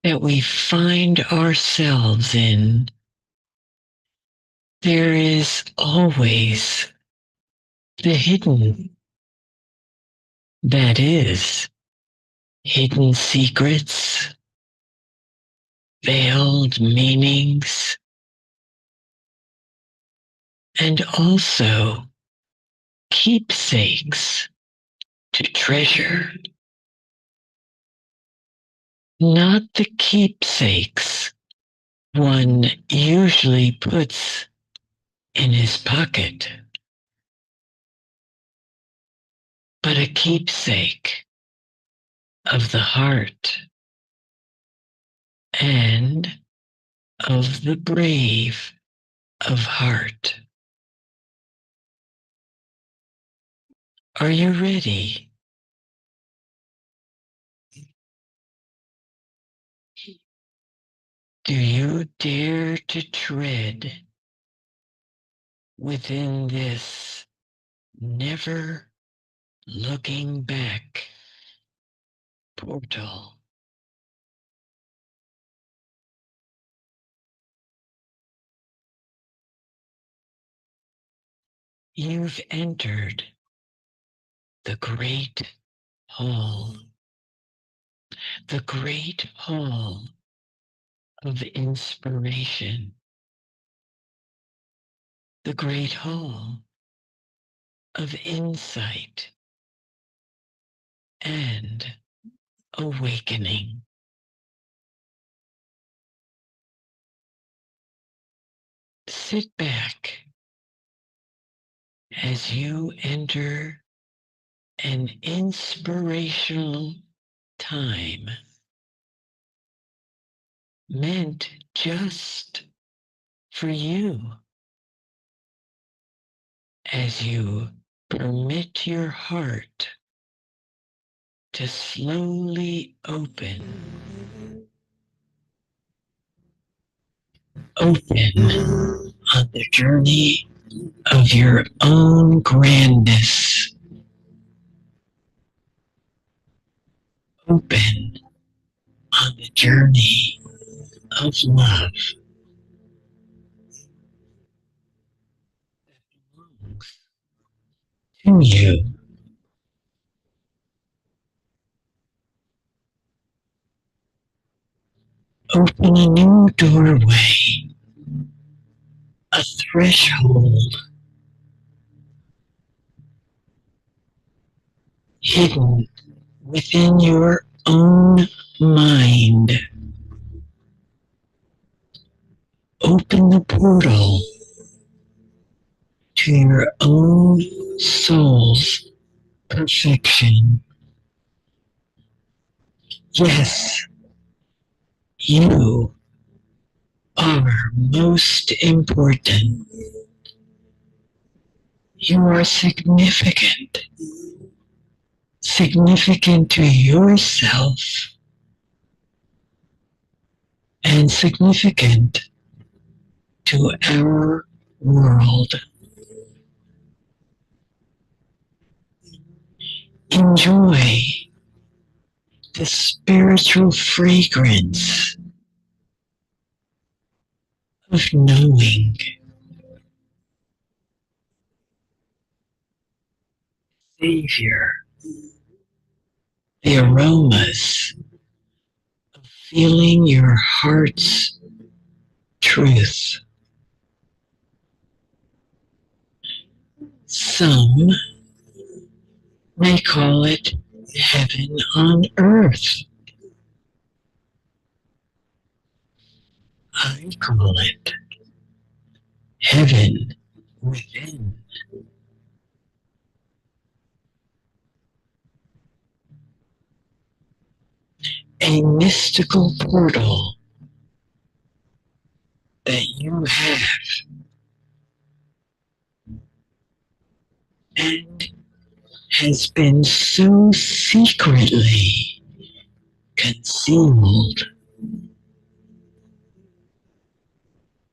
That we find ourselves in, there is always the hidden. That is, hidden secrets, veiled meanings, and also keepsakes to treasure. Not the keepsakes one usually puts in his pocket, but a keepsake of the heart and of the brave of heart. Are you ready? Do you dare to tread within this never looking back portal? You've entered the great hall, the great hall of inspiration, the great hall of insight and awakening. Sit back as you enter an inspirational time meant just for you as you permit your heart to slowly open on the journey of your own grandness. Open on the journey of love to you. Open a new doorway, a threshold hidden within your own mind. Open the portal to your own soul's perfection. Yes, you are most important. You are significant. Significant to yourself and significant to our world. Enjoy the spiritual fragrance of knowing. Savior, the aromas of feeling your heart's truth. Some may call it heaven on earth. I call it heaven within. A mystical portal that you have and has been so secretly concealed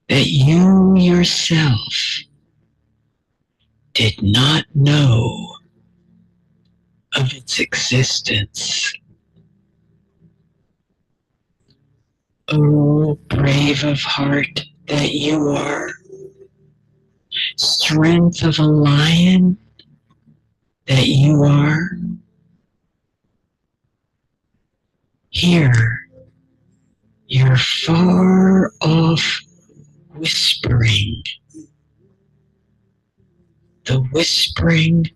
that you yourself did not know of its existence. Oh, brave of heart that you are, strength of a lion that you are, hear your far off whispering, the whispering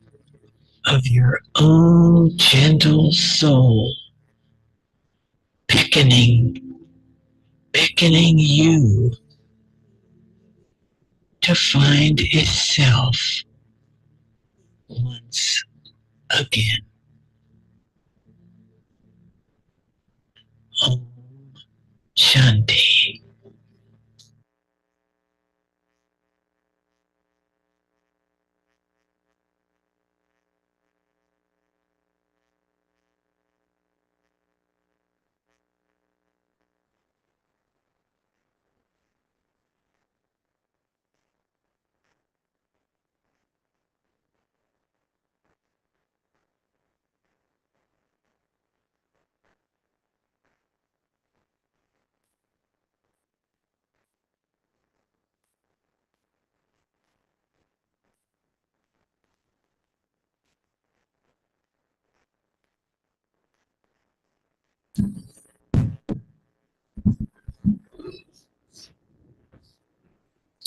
of your own gentle soul, beckoning you to find itself once again. Om Shanti.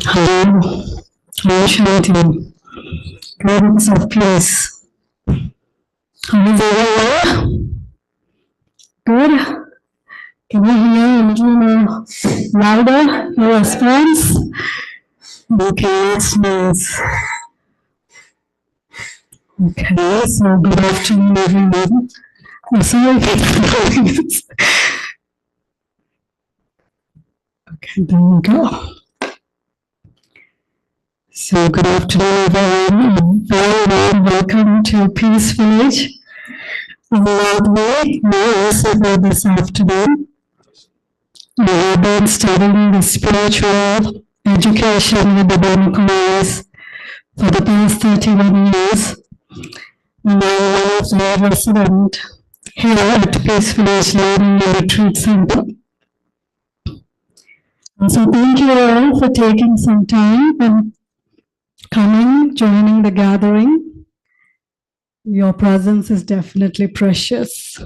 Hello, Om Shanti. Greetings of peace. How is everyone? Good. Can you hear a little more louder? Your response? Okay, that's nice. Okay, so good afternoon, everyone. I'm sorry for the noise. Okay, there we go. So good afternoon, everyone, and very warm welcome to Peace Village. In Norway, we also for this afternoon. We have been studying the spiritual education with the Brahma Kumaris for the past 31 years. And I'm one of the residents here at Peace Village Learning and Retreat Center. And so thank you all for taking some time and coming, joining the gathering. Your presence is definitely precious.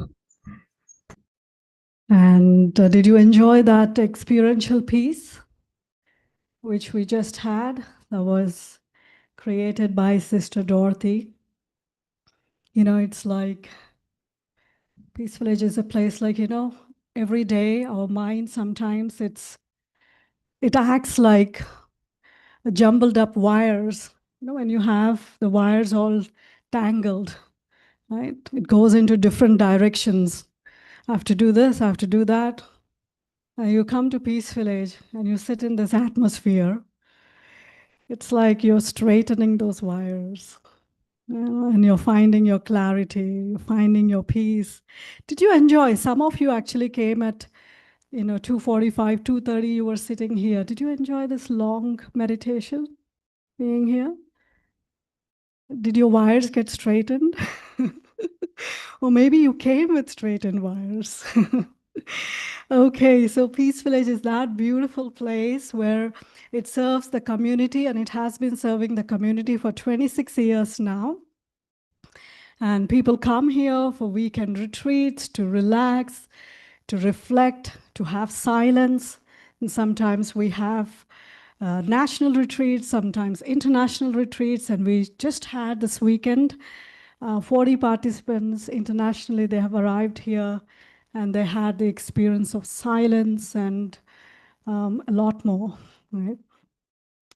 And did you enjoy that experiential piece, which we just had? That was created by Sister Dorothy. You know, it's like Peace Village is a place like, you know, every day our mind sometimes it acts like a jumbled up wires. You know, when you have the wires all tangled, right? It goes into different directions. I have to do this, I have to do that. And you come to Peace Village and you sit in this atmosphere. It's like you're straightening those wires. And you're finding your clarity, you're finding your peace. Did you enjoy? Some of you actually came at 2:45, 2:30, you were sitting here. Did you enjoy this long meditation being here? Did your wires get straightened? Or maybe you came with straightened wires. Okay, so Peace Village is that beautiful place where it serves the community, and it has been serving the community for 26 years now. And people come here for weekend retreats to relax, to reflect, to have silence. And sometimes we have national retreats, sometimes international retreats. And we just had this weekend 40 participants internationally. They have arrived here and they had the experience of silence and a lot more. Right?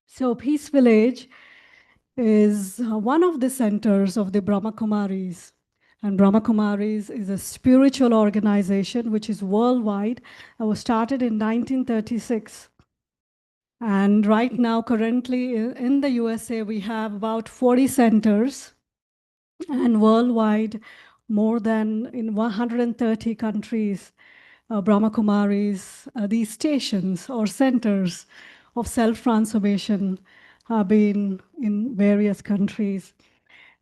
So Peace Village is one of the centers of the Brahma Kumaris. And Brahma Kumaris is a spiritual organization which is worldwide. It was started in 1936. And right now, currently in the USA, we have about 40 centers, and worldwide, more than in 130 countries, Brahma Kumaris, these stations or centers of self-transformation have been in various countries.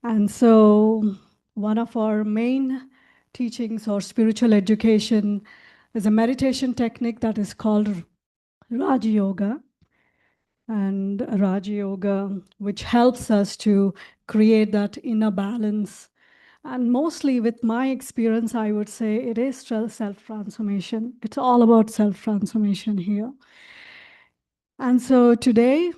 And so one of our main teachings or spiritual education is a meditation technique that is called Raja Yoga. And Raja Yoga, which helps us to create that inner balance. And mostly with my experience, I would say it is self-transformation. It's all about self-transformation here. And so today,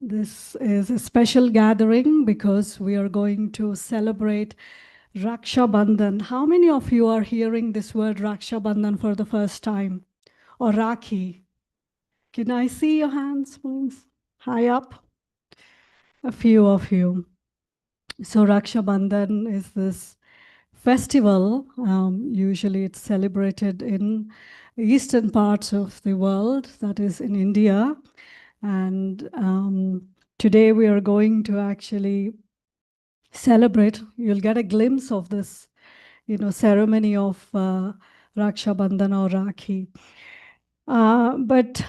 this is a special gathering because we are going to celebrate Raksha Bandhan. How many of you are hearing this word Raksha Bandhan for the first time? Or Rakhi? Can I see your hands, please? High up. A few of you. So Raksha Bandhan is this festival. Usually it's celebrated in eastern parts of the world, that is in India. And today we are going to actually celebrate. You'll get a glimpse of this, ceremony of Raksha Bandhan or Rakhi. But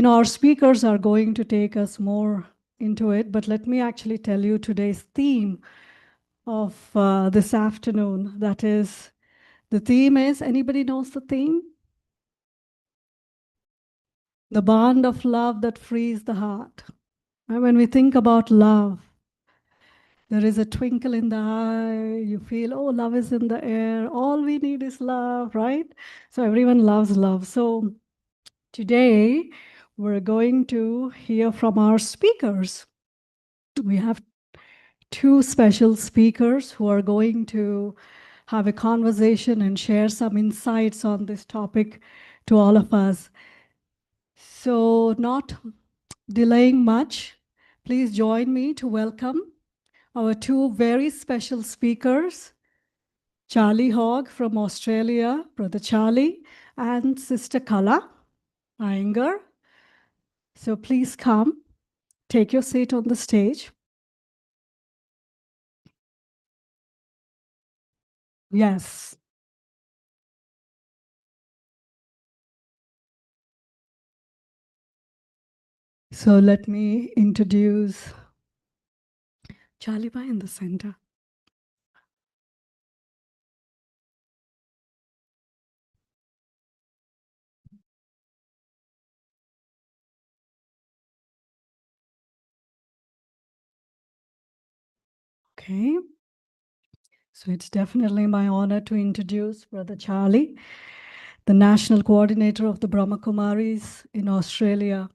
our speakers are going to take us more into it. But let me actually tell you today's theme of this afternoon. That is, the theme is, anybody knows the theme? The bond of love that frees the heart. And when we think about love, there is a twinkle in the eye. You feel, oh, love is in the air. All we need is love, right? So everyone loves love. So today, we're going to hear from our speakers. We have two special speakers who are going to have a conversation and share some insights on this topic to all of us. So not delaying much, please join me to welcome our two very special speakers, Charlie Hogg from Australia, Brother Charlie, and Sister Kala Iyengar. So please come, take your seat on the stage. Yes. So let me introduce Charlie Bhai in the center. Okay. So it's definitely my honor to introduce Brother Charlie, the National Coordinator of the Brahma Kumaris in Australia.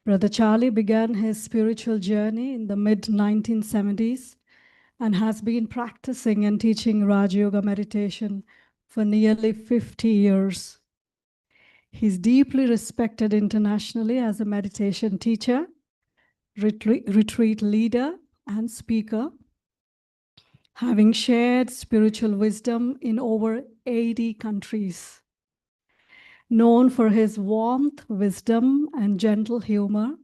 Brother Charlie began his spiritual journey in the mid-1970s and has been practicing and teaching Raja Yoga meditation for nearly 50 years. He's deeply respected internationally as a meditation teacher, retreat leader, and speaker, having shared spiritual wisdom in over 80 countries. Known for his warmth, wisdom, and gentle humor,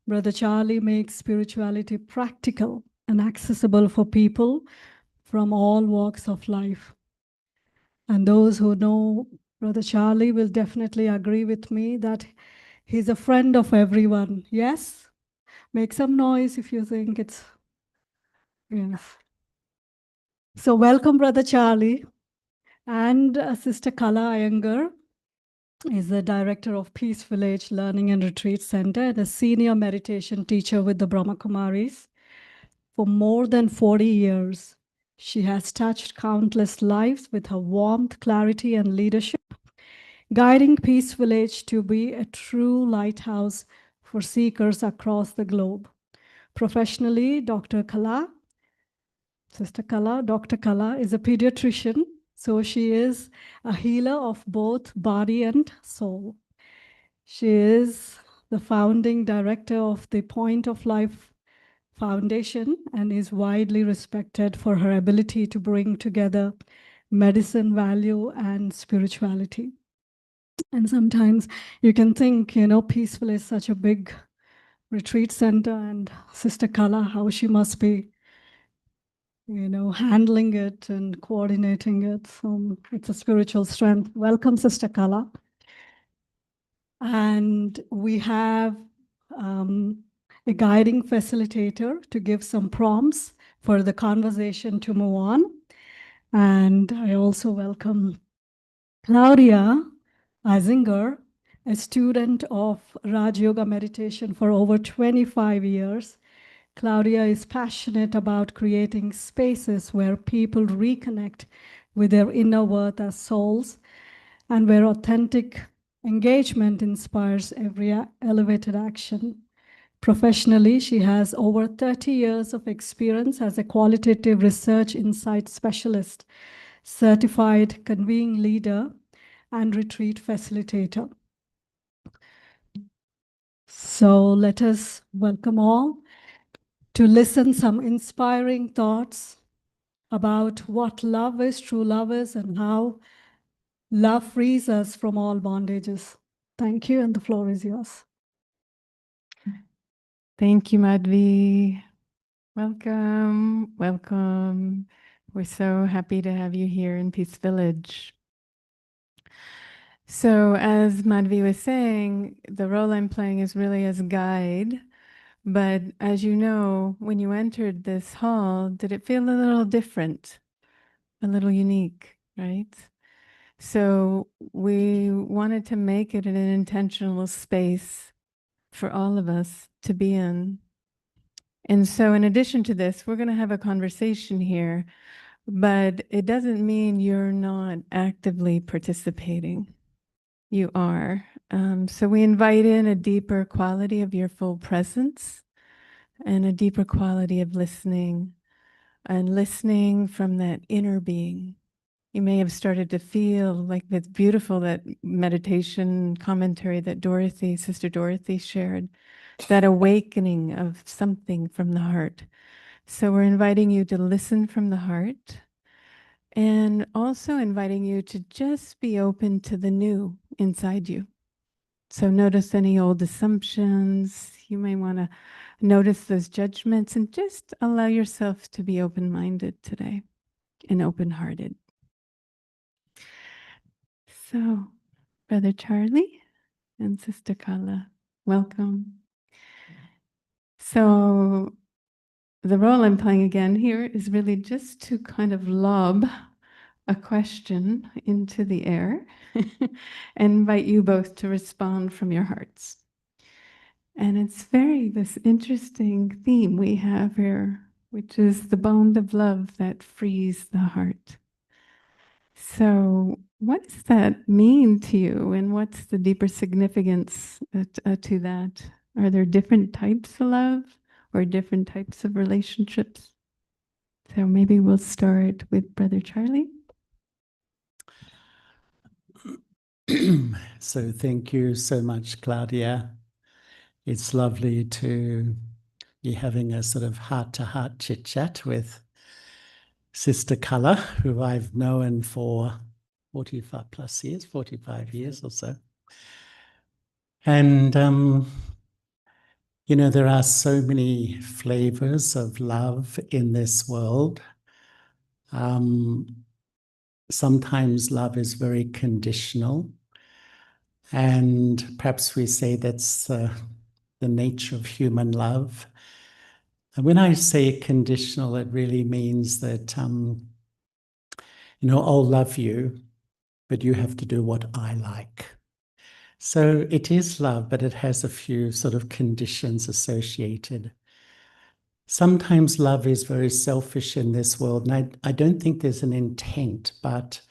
Brother Charlie makes spirituality practical and accessible for people from all walks of life. And those who know Brother Charlie will definitely agree with me that he's a friend of everyone. Yes? Make some noise if you think it's, yes. So welcome, Brother Charlie. And Sister Kala Iyengar is the director of Peace Village Learning and Retreat Center and a senior meditation teacher with the Brahma Kumaris. For more than 40 years, she has touched countless lives with her warmth, clarity, and leadership, guiding Peace Village to be a true lighthouse for seekers across the globe. Professionally, Dr. Kala, Sister Kala, Dr. Kala is a pediatrician, so she is a healer of both body and soul. She is the founding director of the Point of Life Foundation and is widely respected for her ability to bring together medicine, value, and spirituality. And sometimes you can think, you know, Peaceful is such a big retreat center, and Sister Kala, how she must be, you know, handling it and coordinating it. So it's a spiritual strength. Welcome, Sister Kala. And we have a guiding facilitator to give some prompts for the conversation to move on. And I also welcome Claudia Isinger, a student of Raj Yoga meditation for over 25 years. Claudia is passionate about creating spaces where people reconnect with their inner worth as souls and where authentic engagement inspires every elevated action. Professionally, she has over 30 years of experience as a qualitative research insight specialist, certified convening leader, and retreat facilitator. So let us welcome all to listen some inspiring thoughts about what love is, true love is, and how love frees us from all bondages. Thank you, and the floor is yours. Thank you, Madhvi. Welcome, welcome. We're so happy to have you here in Peace Village. So as Madhvi was saying, the role I'm playing is really as a guide. But as you know, when you entered this hall, did it feel a little different, a little unique, right? So we wanted to make it an intentional space for all of us to be in. And so in addition to this, we're going to have a conversation here, but it doesn't mean you're not actively participating. You are. So we invite in a deeper quality of your full presence and a deeper quality of listening, and listening from that inner being. You may have started to feel like it's beautiful, that meditation commentary that Dorothy, Sister Dorothy shared, that awakening of something from the heart. So we're inviting you to listen from the heart, and also inviting you to just be open to the new inside you. So notice any old assumptions. You may want to notice those judgments and just allow yourself to be open-minded today and open-hearted. So, Brother Charlie and Sister Kala, welcome. So the role I'm playing again here is really just to kind of lob a question into the air and invite you both to respond from your hearts. And it's this interesting theme we have here, which is the bond of love that frees the heart. So what does that mean to you, and what's the deeper significance to that? Are there different types of love or different types of relationships? So maybe we'll start with Brother Charlie. So thank you so much, Claudia. It's lovely to be having a sort of heart-to-heart chit-chat with Sister Kala, who I've known for 45 years or so. And, you know, there are so many flavors of love in this world. Sometimes love is very conditional, and perhaps we say that's the nature of human love. And when I say conditional, it really means that, you know, I'll love you, but you have to do what I like. So it is love, but it has a few sort of conditions associated. Sometimes love is very selfish in this world, and I don't think there's an intent, but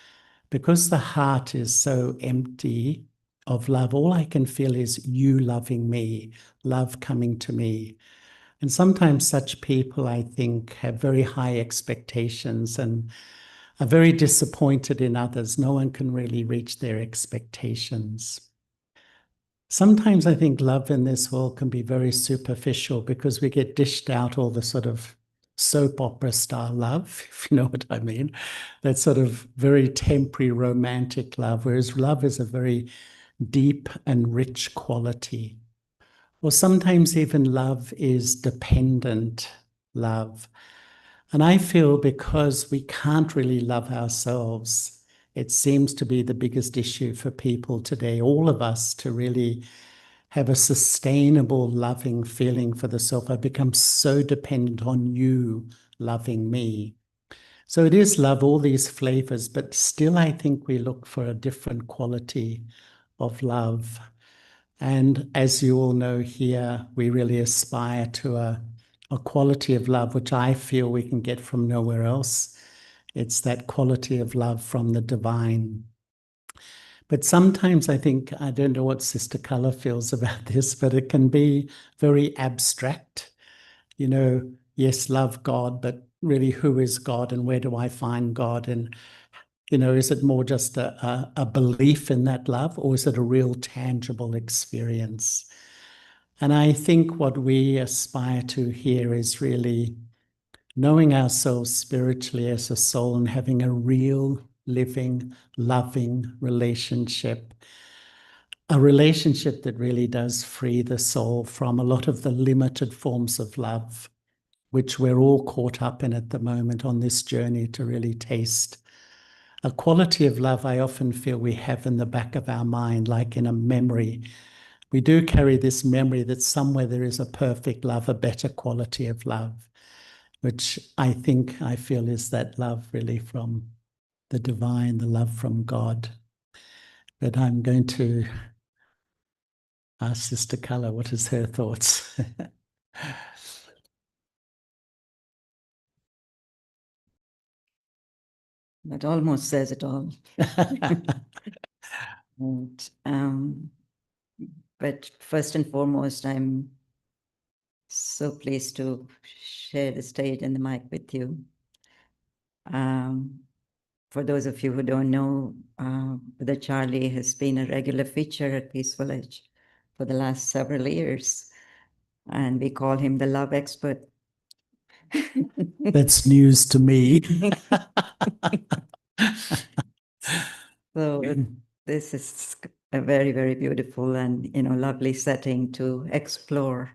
because the heart is so empty of love, all I can feel is you loving me, love coming to me. And sometimes such people, I think, have very high expectations and are very disappointed in others. No one can really reach their expectations. Sometimes I think love in this world can be very superficial because we get dished out all the sort of soap opera style love, if you know what I mean. That sort of very temporary romantic love, whereas love is a very deep and rich quality. Or sometimes even love is dependent love. And I feel because we can't really love ourselves, it seems to be the biggest issue for people today, all of us, to really have a sustainable, loving feeling for the self. I become so dependent on you loving me. So it is love, all these flavors, but still I think we look for a different quality of love. And as you all know here, we really aspire to a quality of love, which I feel we can get from nowhere else. It's that quality of love from the divine. But sometimes I think, I don't know what Sister Color feels about this, but it can be very abstract. You know, yes, love God, but really who is God and where do I find God? And, you know, is it more just a belief in that love, or is it a real tangible experience? And I think what we aspire to here is really knowing ourselves spiritually as a soul and having a real, living, loving relationship. A relationship that really does free the soul from a lot of the limited forms of love, which we're all caught up in at the moment on this journey to really taste. A quality of love I often feel we have in the back of our mind, like in a memory. We do carry this memory that somewhere there is a perfect love, a better quality of love, which I feel is that love really from the divine, the love from God. But I'm going to ask Sister Color, what is her thoughts? That almost says it all. And, but first and foremost, I'm so pleased to share the stage and the mic with you. For those of you who don't know, Brother Charlie has been a regular feature at Peace Village for the last several years, and we call him the love expert. That's news to me. So this is a very, very beautiful and, lovely setting to explore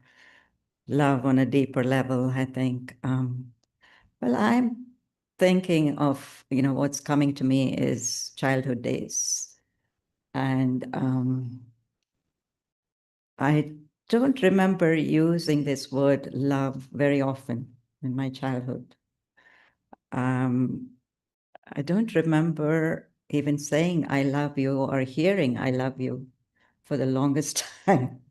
love on a deeper level, I think. Well, I'm thinking of, what's coming to me is childhood days. And I don't remember using this word love very often in my childhood. I don't remember even saying I love you or hearing I love you for the longest time.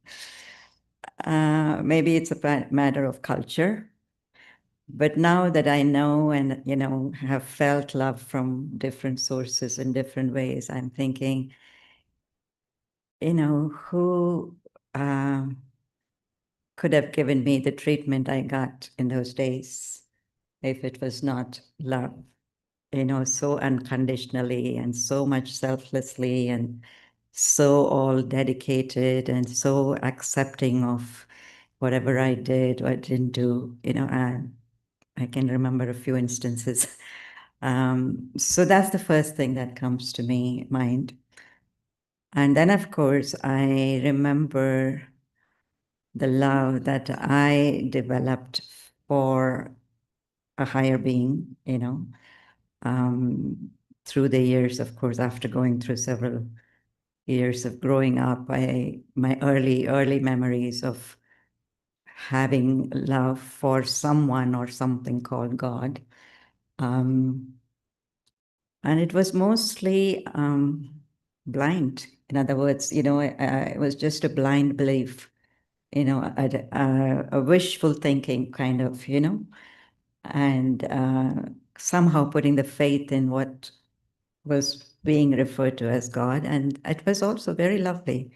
Maybe it's a matter of culture. But now that I know and, have felt love from different sources in different ways, I'm thinking, who could have given me the treatment I got in those days if it was not love, so unconditionally and so much selflessly and so all dedicated and so accepting of whatever I did or didn't do, I can remember a few instances. So that's the first thing that comes to me mind. And then, of course, I remember the love that I developed for a higher being, through the years, of course, after going through several years of growing up, my early memories of having love for someone or something called God. And it was mostly blind. In other words, it was just a blind belief, a wishful thinking kind of, and somehow putting the faith in what was being referred to as God. And it was also very lovely.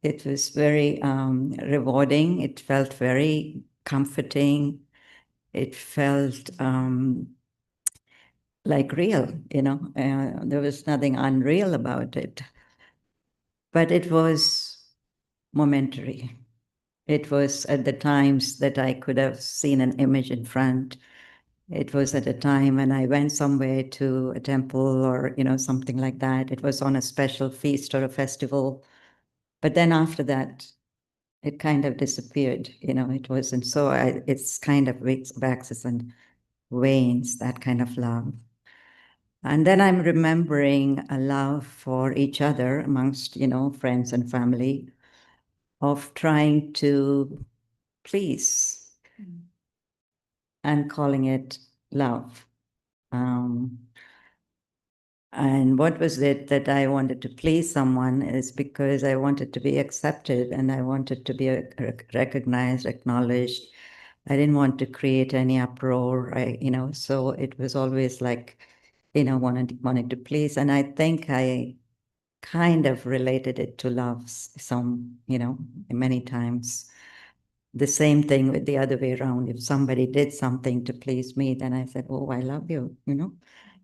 It was very rewarding. It felt very comforting. It felt like real, there was nothing unreal about it. But it was momentary. It was at the times that I could have seen an image in front It was at a time when I went somewhere to a temple or, something like that. It was on a special feast or a festival. But then after that, it kind of disappeared. It wasn't so. It's kind of waxes and wanes, that kind of love. And then I'm remembering a love for each other amongst, friends and family, of trying to please and calling it love. And what was it that I wanted to please someone is because I wanted to be accepted and I wanted to be recognized, acknowledged. I didn't want to create any uproar, so it was always like, wanted to please. And I think I kind of related it to love many times. The same thing with the other way around. If somebody did something to please me, then I said, oh, I love you,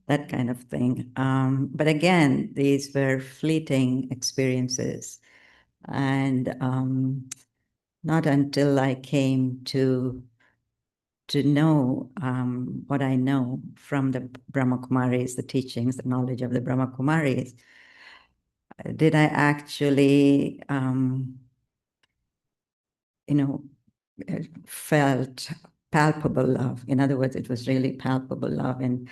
that kind of thing. But again, these were fleeting experiences. And not until I came to know what I know from the Brahma Kumaris, the teachings, the knowledge of the Brahma Kumaris, did I actually, felt palpable love. In other words, it was really palpable love. And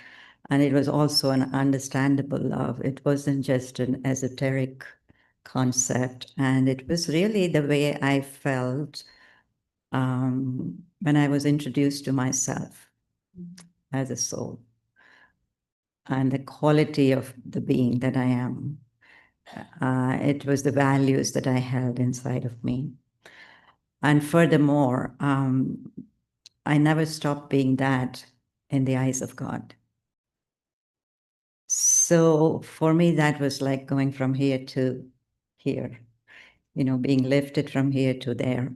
it was also an understandable love. It wasn't just an esoteric concept. And it was really the way I felt when I was introduced to myself as a soul and the quality of the being that I am. It was the values that I held inside of me. And furthermore, I never stopped being that in the eyes of God. So for me, that was like going from here to here, being lifted from here to there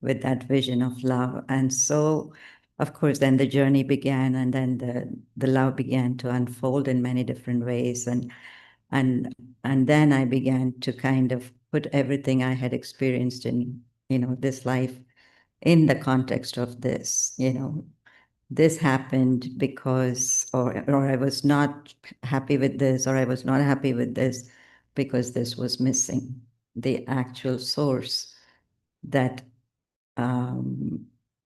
with that vision of love. And so, of course, then the journey began, and then the love began to unfold in many different ways. And then I began to kind of put everything I had experienced in, this life in the context of this, this happened because, or I was not happy with this, or I was not happy with this because this was missing the actual source that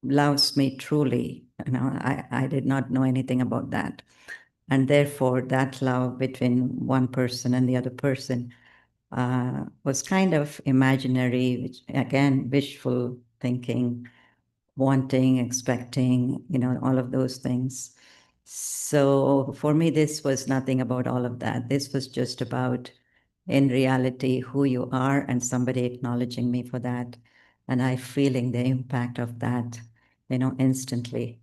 loves me truly. I did not know anything about that. And therefore, that love between one person and the other person was kind of imaginary, which, again, wishful thinking, wanting, expecting, all of those things. So for me, this was nothing about all of that. This was just about, in reality, who you are and somebody acknowledging me for that. And I feeling the impact of that, instantly,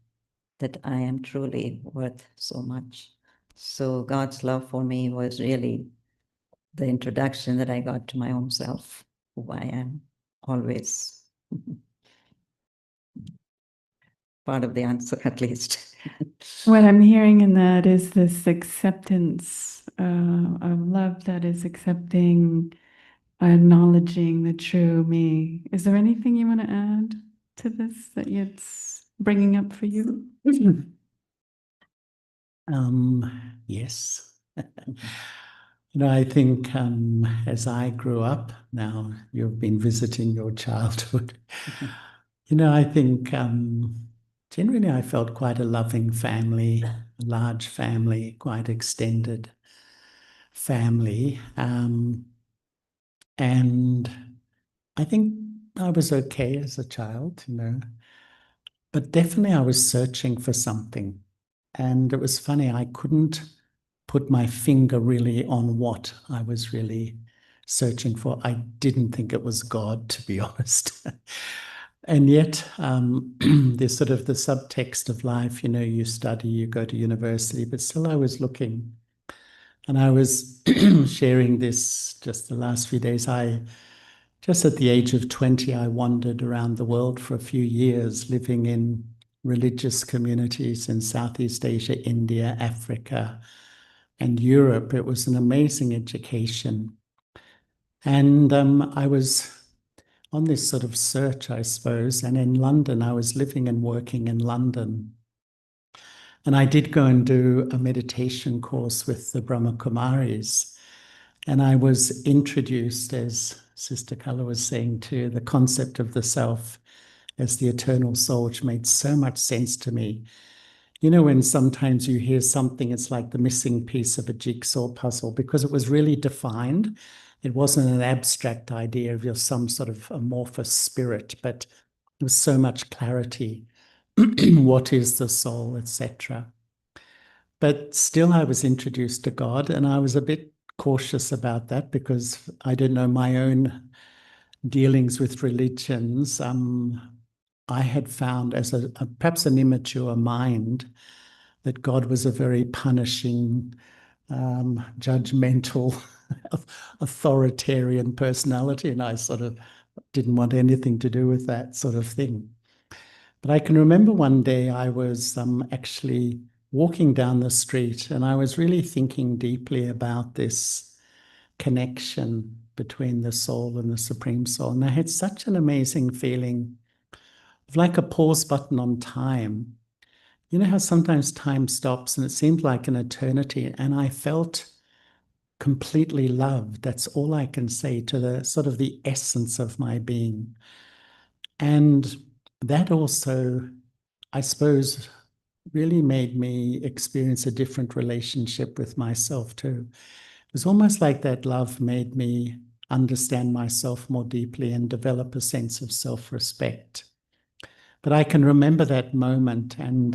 that I am truly worth so much. So God's love for me was really the introduction that I got to my own self, who I am always. Part of the answer, at least. What I'm hearing in that is this acceptance of love that is accepting, acknowledging the true me. Is there anything you want to add to this that it's bringing up for you? Yes. I think as I grew up, now you've been visiting your childhood, I think generally I felt quite a loving family, a large family, quite extended family. And I think I was okay as a child, but definitely I was searching for something. And it was funny, I couldn't put my finger really on what I was really searching for. I didn't think it was God, to be honest. And yet, there's sort of the subtext of life, you study, you go to university, but still I was looking. And I was sharing this just the last few days. Just at the age of 20, I wandered around the world for a few years, living in religious communities in Southeast Asia, India, Africa, and Europe. It was an amazing education. And I was on this sort of search, I suppose. And in London, I was living and working in London. And I did go and do a meditation course with the Brahma Kumaris. And I was introduced, as Sister Kala was saying, to the concept of the self as the eternal soul, which made so much sense to me. You know, when sometimes you hear something, it's like the missing piece of a jigsaw puzzle, because it was really defined. It wasn't an abstract idea of you're some sort of amorphous spirit, but there was so much clarity. What is the soul, etc. But still, I was introduced to God, and I was a bit cautious about that because I don't know my own dealings with religions. I had found, as perhaps an immature mind, that God was a very punishing, judgmental, authoritarian personality, and I sort of didn't want anything to do with that sort of thing. But I can remember one day I was actually walking down the street, and I was really thinking deeply about this connection between the soul and the Supreme Soul. And I had such an amazing feeling of like a pause button on time. You know how sometimes time stops and it seemed like an eternity, and I felt completely loved. That's all I can say, to the sort of the essence of my being. And that also, I suppose, really made me experience a different relationship with myself too. It was almost like that love made me understand myself more deeply and develop a sense of self-respect. But I can remember that moment, and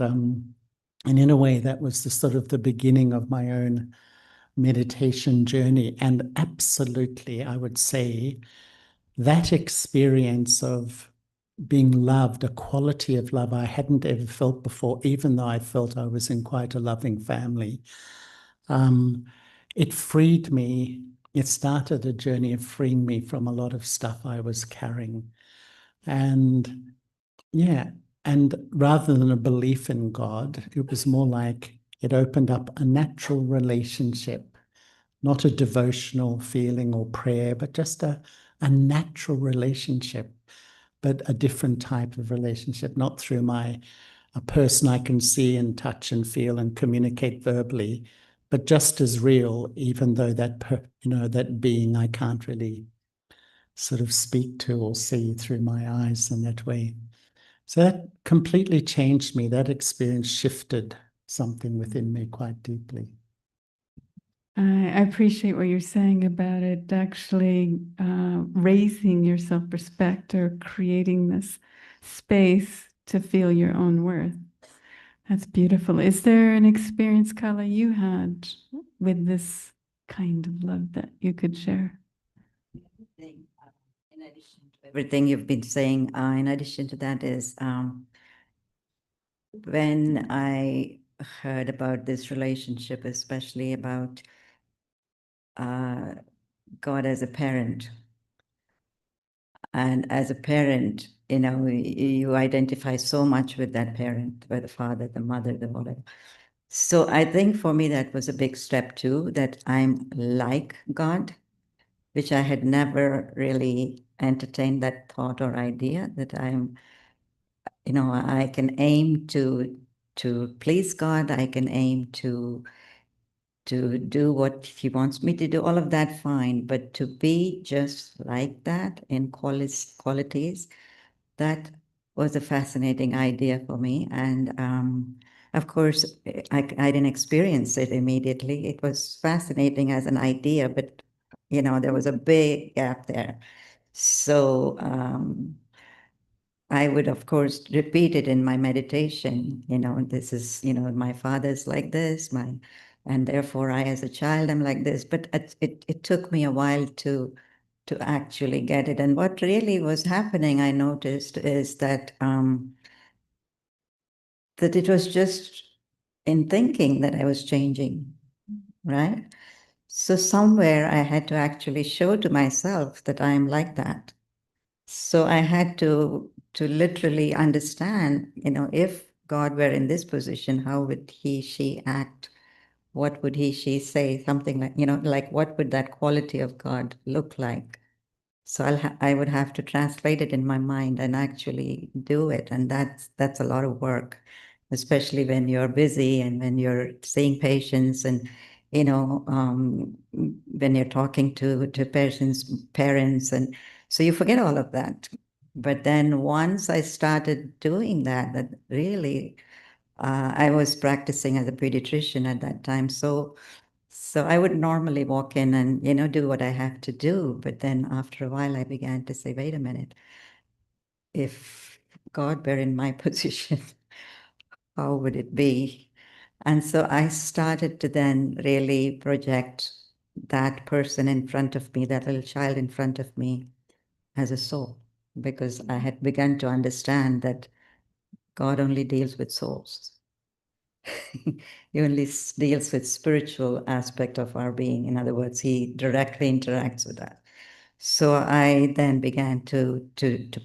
in a way that was the sort of the beginning of my own meditation journey. And absolutely, I would say that experience of being loved, a quality of love I hadn't ever felt before, even though I felt I was in quite a loving family. It freed me. It started a journey of freeing me from a lot of stuff I was carrying. And yeah, and rather than a belief in God, it was more like it opened up a natural relationship, not a devotional feeling or prayer, but just a natural relationship, but a different type of relationship, not through a person I can see and touch and feel and communicate verbally, but just as real, even though that being I can't really sort of speak to or see through my eyes in that way. So that completely changed me. That experience shifted something within me quite deeply. I appreciate what you're saying about it actually raising your self-respect or creating this space to feel your own worth. That's beautiful. Is there an experience, Kala, you had with this kind of love that you could share? In addition to everything you've been saying, in addition to that is when I heard about this relationship, especially about God as a parent. And as a parent, you identify so much with that parent, with the father, the mother, the whatever. So I think for me, that was a big step too, that I'm like God, which I had never really entertained that thought or idea that I'm, I can aim to please God. I can aim to do what he wants me to do, all of that fine, but to be just like that in qualities, that was a fascinating idea for me. And of course, I didn't experience it immediately. It was fascinating as an idea, but there was a big gap there. So I would, of course, repeat it in my meditation. This is, my father's like this, and therefore I, as a child, am like this. But it took me a while to actually get it. And what really was happening, I noticed, is that that it was just in thinking that I was changing, right? So somewhere I had to actually show to myself that I am like that. So I had to literally understand, if God were in this position, how would he, she act? What would he, she say? Something like, like what would that quality of God look like? So I would have to translate it in my mind and actually do it. And that's a lot of work. especially when you're busy and when you're seeing patients and, you know, when you're talking to parents, and so you forget all of that. But then once I started doing that, that really, I was practicing as a pediatrician at that time. So I would normally walk in and, you know, do what I have to do. But then after a while, I began to say, wait a minute, if God were in my position, how would it be? And so I started to then really project that person in front of me, that little child in front of me, as a soul, because I had begun to understand that God only deals with souls. He only deals with spiritual aspect of our being. In other words, he directly interacts with that. So I then began to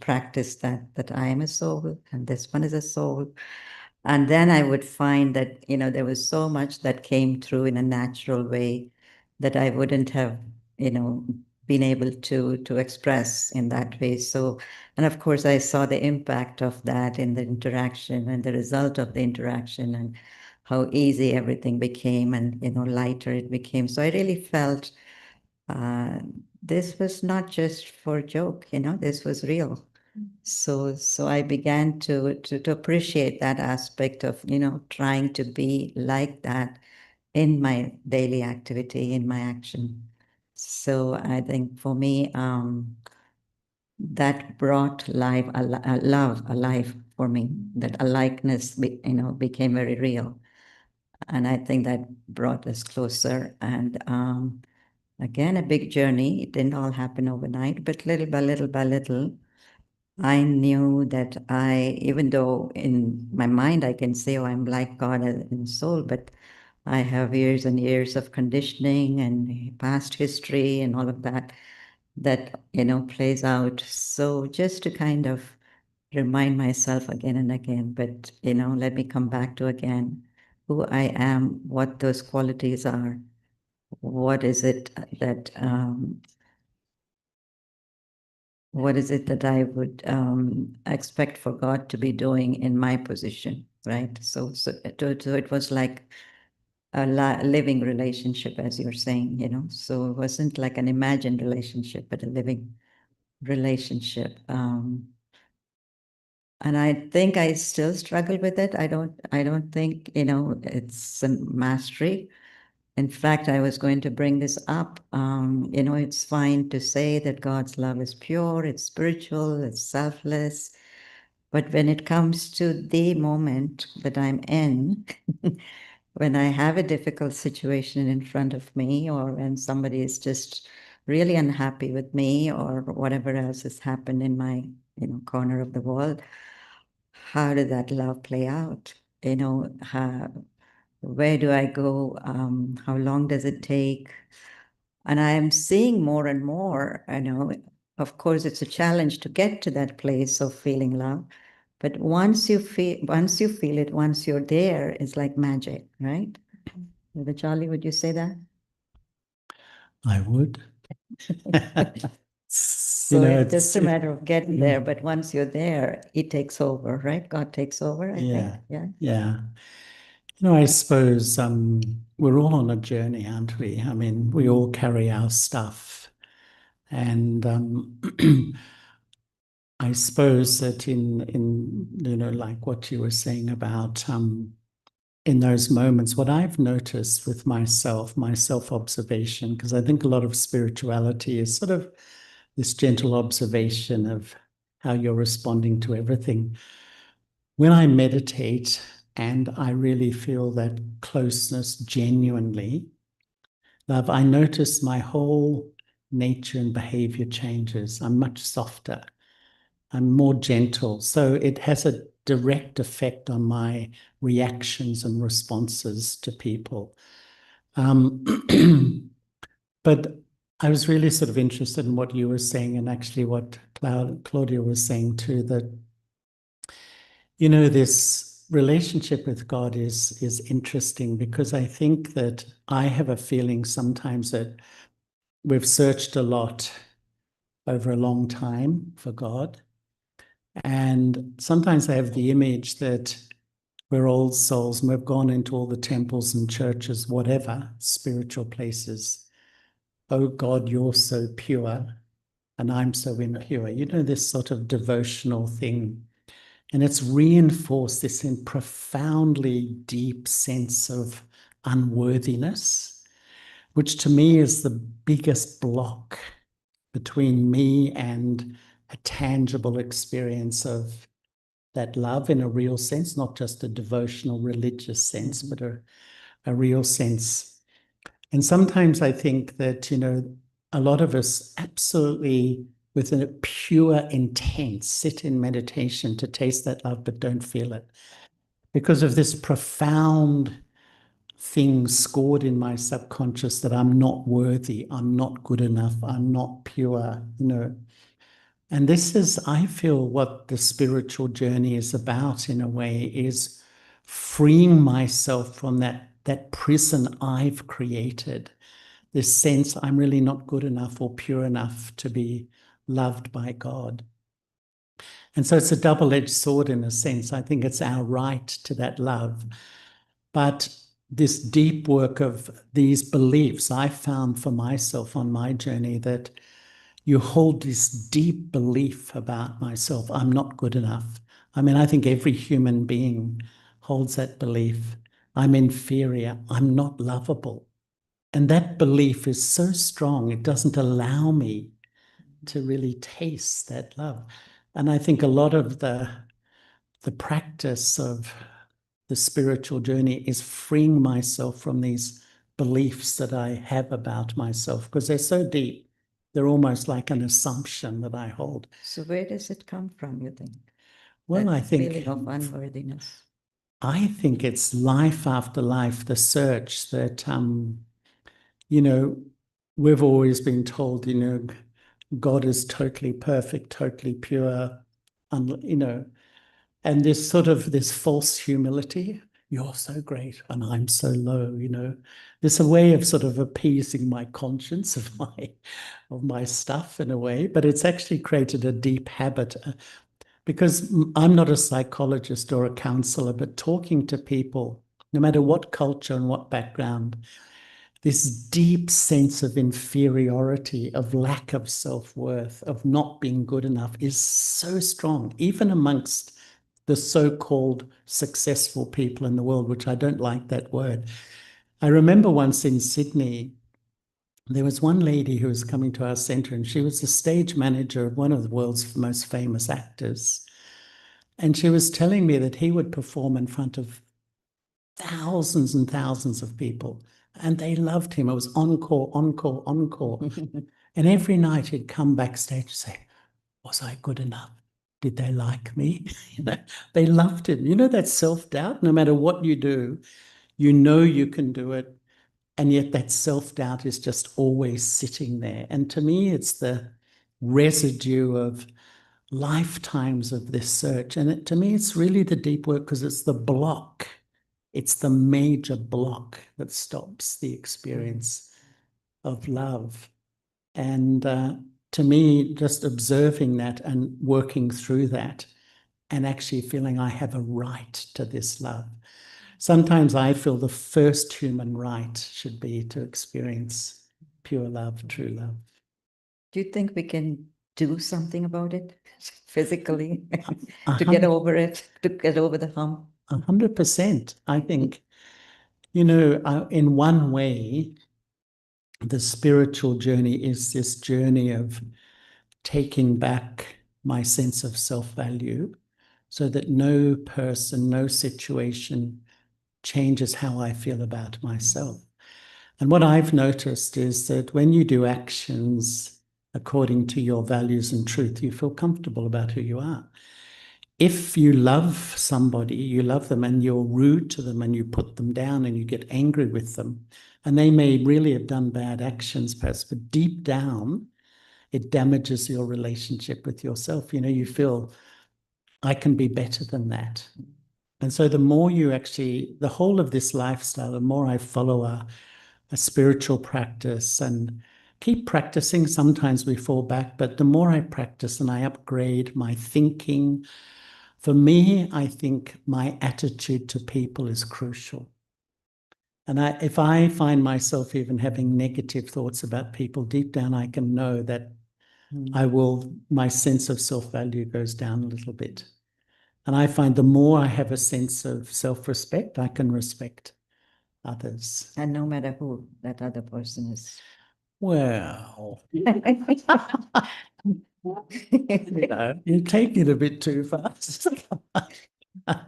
practice that I am a soul and this one is a soul. And then I would find that, you know, there was so much that came through in a natural way that I wouldn't have, you know, been able to express in that way. So, and of course, I saw the impact of that in the interaction and the result of the interaction and how easy everything became and, you know, lighter it became. So I really felt this was not just for a joke, you know, this was real. So I began to appreciate that aspect of, you know, trying to be like that in my daily activity, in my action. So I think for me, that brought life, a love, a life for me, that a likeness, you know, became very real. And I think that brought us closer. And again, a big journey. It didn't all happen overnight, but little by little by little, I knew that even though in my mind I can say, oh, I'm like God in soul, but I have years and years of conditioning and past history and all of that, you know, plays out. So just to kind of remind myself again and again, but, you know, let me come back to again who I am, what those qualities are, what is it that I would expect for God to be doing in my position, right? So it was like a living relationship, as you're saying, you know. So it wasn't like an imagined relationship, but a living relationship. And I think I still struggle with it. I don't think, you know, it's a mastery. In fact, I was going to bring this up. You know, it's fine to say that God's love is pure, it's spiritual, it's selfless. But when it comes to the moment that I'm in, when I have a difficult situation in front of me, or when somebody is just really unhappy with me, or whatever else has happened in my, you know, corner of the world, how did that love play out? You know, where do I go? How long does it take? And I am seeing more and more, you know, of course, it's a challenge to get to that place of feeling love. But once you feel it, once you're there, it's like magic, right? Brother Charlie, would you say that? I would. So You know, it's just a matter of getting there. But once you're there, it takes over, right? God takes over, I think. Yeah. Yeah. You know, I suppose we're all on a journey, aren't we? I mean, we all carry our stuff. And I suppose that in you know, like what you were saying about in those moments, what I've noticed with myself, my self-observation, because I think a lot of spirituality is sort of this gentle observation of how you're responding to everything. When I meditate and I really feel that closeness genuinely, love, I notice my whole nature and behavior changes. I'm much softer. I'm more gentle. So it has a direct effect on my reactions and responses to people. But I was really sort of interested in what you were saying, and actually what Claudia was saying too, that, you know, this relationship with God is interesting, because I think that I have a feeling sometimes that we've searched a lot over a long time for God. And sometimes I have the image that We're old souls, and we've gone into all the temples and churches, whatever, spiritual places. Oh God, you're so pure, and I'm so impure. You know, this sort of devotional thing. And it's reinforced this in profoundly deep sense of unworthiness, which to me is the biggest block between me and a tangible experience of that love in a real sense, not just a devotional religious sense, but a real sense. And sometimes I think that, you know, a lot of us absolutely with a pure intent sit in meditation to taste that love, but don't feel it because of this profound thing scored in my subconscious that I'm not worthy, I'm not good enough, I'm not pure, you know. And this is, I feel, what the spiritual journey is about in a way, is freeing myself from that prison I've created, this sense I'm really not good enough or pure enough to be loved by God. And so it's a double-edged sword in a sense. I think it's our right to that love. But this deep work of these beliefs, I found for myself on my journey that you hold this deep belief about myself. I'm not good enough. I mean, I think every human being holds that belief. I'm inferior. I'm not lovable. And that belief is so strong, it doesn't allow me to really taste that love. And I think a lot of the practice of the spiritual journey is freeing myself from these beliefs that I have about myself, because they're so deep. They're almost like an assumption that I hold. So where does it come from, you think? Well, That I think feeling of unworthiness. I think it's life after life, the search that, you know, we've always been told, you know, God is totally perfect, totally pure, you know, and this sort of this false humility. You're so great and I'm so low, you know. There's a way of sort of appeasing my conscience of my stuff in a way, but it's actually created a deep habit because I'm not a psychologist or a counselor, but talking to people, no matter what culture and what background, this deep sense of inferiority, of lack of self-worth, of not being good enough is so strong, even amongst the so-called successful people in the world, which I don't like that word. I remember once in Sydney, there was one lady who was coming to our center, and she was the stage manager of one of the world's most famous actors. And she was telling me that he would perform in front of thousands and thousands of people, and they loved him. It was encore, encore, encore. And every night he'd come backstage and say, was I good enough? Did they like me? You know, they loved him. You know, that self-doubt, no matter what you do, you know you can do it. And yet that self-doubt is just always sitting there. And to me, it's the residue of lifetimes of this search. And to me, it's really the deep work, because it's the block. It's the major block that stops the experience of love. And to me, just observing that and working through that and actually feeling I have a right to this love. Sometimes I feel the first human right should be to experience pure love, true love. Do you think we can do something about it physically to 100 get over it, to get over the hump? 100%. I think, you know, in one way, the spiritual journey is this journey of taking back my sense of self-value so that no person, no situation changes how I feel about myself. And what I've noticed is that when you do actions according to your values and truth, you feel comfortable about who you are. If you love somebody, you love them and you're rude to them and you put them down and you get angry with them, and they may really have done bad actions perhaps, but deep down, it damages your relationship with yourself. You know, you feel, I can be better than that. And so the more you actually, the whole of this lifestyle, the more I follow a spiritual practice and keep practicing, sometimes we fall back, but the more I practice and I upgrade my thinking For me, I think my attitude to people is crucial. And if I find myself even having negative thoughts about people, deep down I can know that my sense of self-value goes down a little bit. And I find the more I have a sense of self-respect, I can respect others. And no matter who that other person is. Well, you're taking it a bit too fast.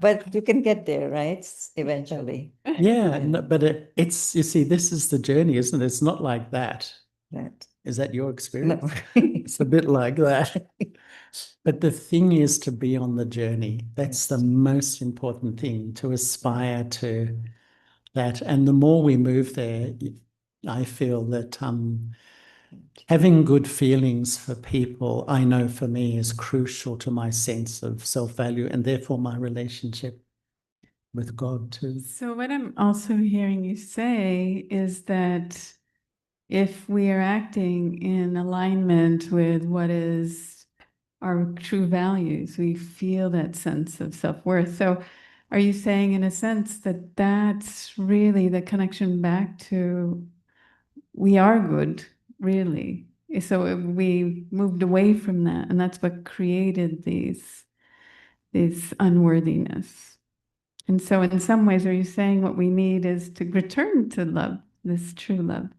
But you can get there, right? Eventually. Yeah, no, but it's, you see, this is the journey, isn't it? It's not like that. Right. Is that your experience? No. It's a bit like that. But the thing is to be on the journey. That's the most important thing, to aspire to that. And the more we move there, I feel that having good feelings for people, I know for me, is crucial to my sense of self-value and therefore my relationship with God too. So what I'm also hearing you say is that if we are acting in alignment with what is our true values, we feel that sense of self-worth. So are you saying in a sense that that's really the connection back to we are good, really? So we moved away from that, and that's what created this unworthiness. And so in some ways, are you saying what we need is to return to love, this true love?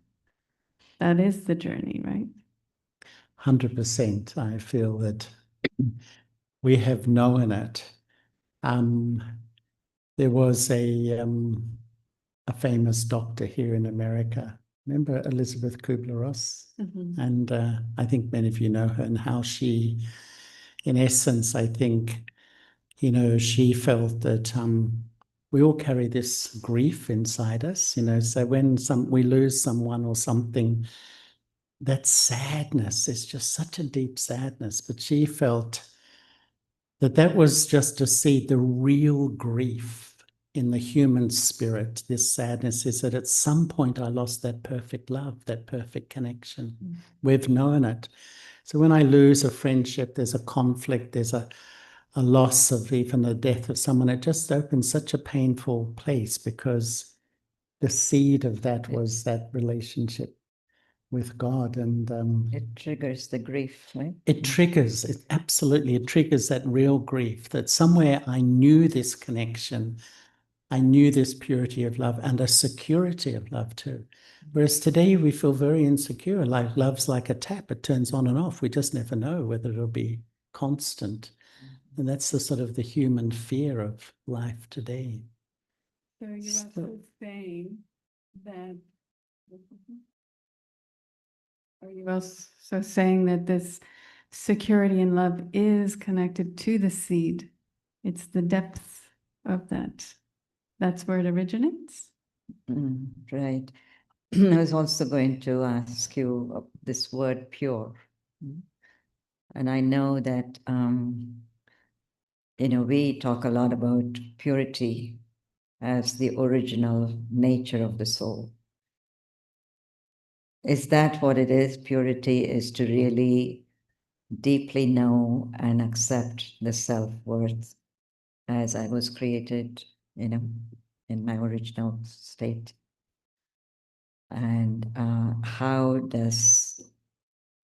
That is the journey, right? 100%. I feel that we have known it. There was a famous doctor here in America. Remember Elizabeth Kubler-Ross? Mm-hmm. And I think many of you know her, and how she, in essence, I think, you know, she felt that we all carry this grief inside us, you know, so when we lose someone or something, that sadness is just such a deep sadness. But she felt that was just to see the real grief in the human spirit. This sadness is that at some point I lost that perfect love, that perfect connection. Mm. We've known it. So when I lose a friendship, there's a conflict, there's a loss of even a death of someone, it just opens such a painful place, because the seed of that was that relationship with God. And it triggers the grief, right? It triggers that real grief, that somewhere I knew this connection, I knew this purity of love and a security of love too. Whereas today we feel very insecure, like love's like a tap, it turns on and off. We just never know whether it'll be constant. And that's the sort of the human fear of life today. So you're also saying that, are you also saying that this security and love is connected to the seed? It's the depth of that. That's where it originates? Right. I was also going to ask you this word pure. And I know that, you know, we talk a lot about purity as the original nature of the soul. Is that what it is? Purity is to really deeply know and accept the self-worth as I was created, you know, in my original state. And how does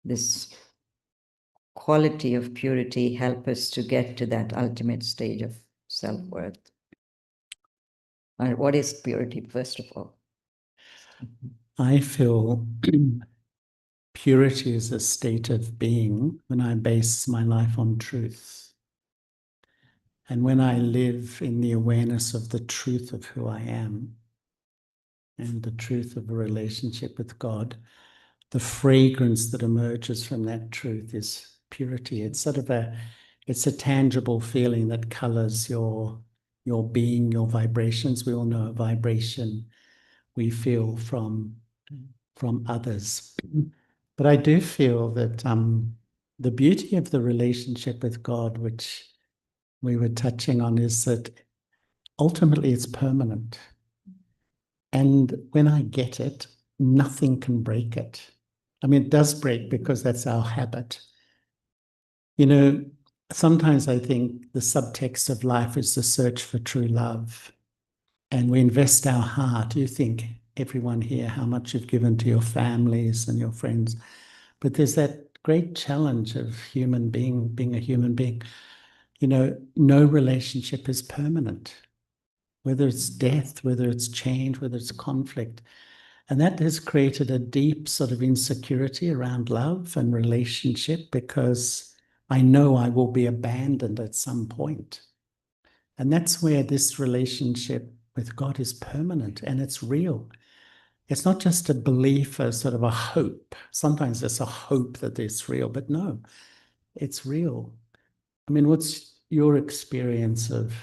this quality of purity help us to get to that ultimate stage of self-worth? Or what is purity, first of all? I feel purity is a state of being when I base my life on truth. And when I live in the awareness of the truth of who I am and the truth of a relationship with God, the fragrance that emerges from that truth is purity. It's sort of it's a tangible feeling that colors your being, your vibrations. We all know a vibration we feel from others. But I do feel that the beauty of the relationship with God, which we were touching on, is that ultimately it's permanent. And when I get it, nothing can break it. I mean, it does break because that's our habit. You know, sometimes I think the subtext of life is the search for true love. And we invest our heart. You think, everyone here, how much you've given to your families and your friends. But there's that great challenge of being a human being. You know, no relationship is permanent, whether it's death, whether it's change, whether it's conflict. And that has created a deep sort of insecurity around love and relationship, because I know I will be abandoned at some point. And that's where this relationship with God is permanent and it's real. It's not just a belief, a sort of a hope. Sometimes it's a hope that it's real, but no, it's real. I mean, what's your experience of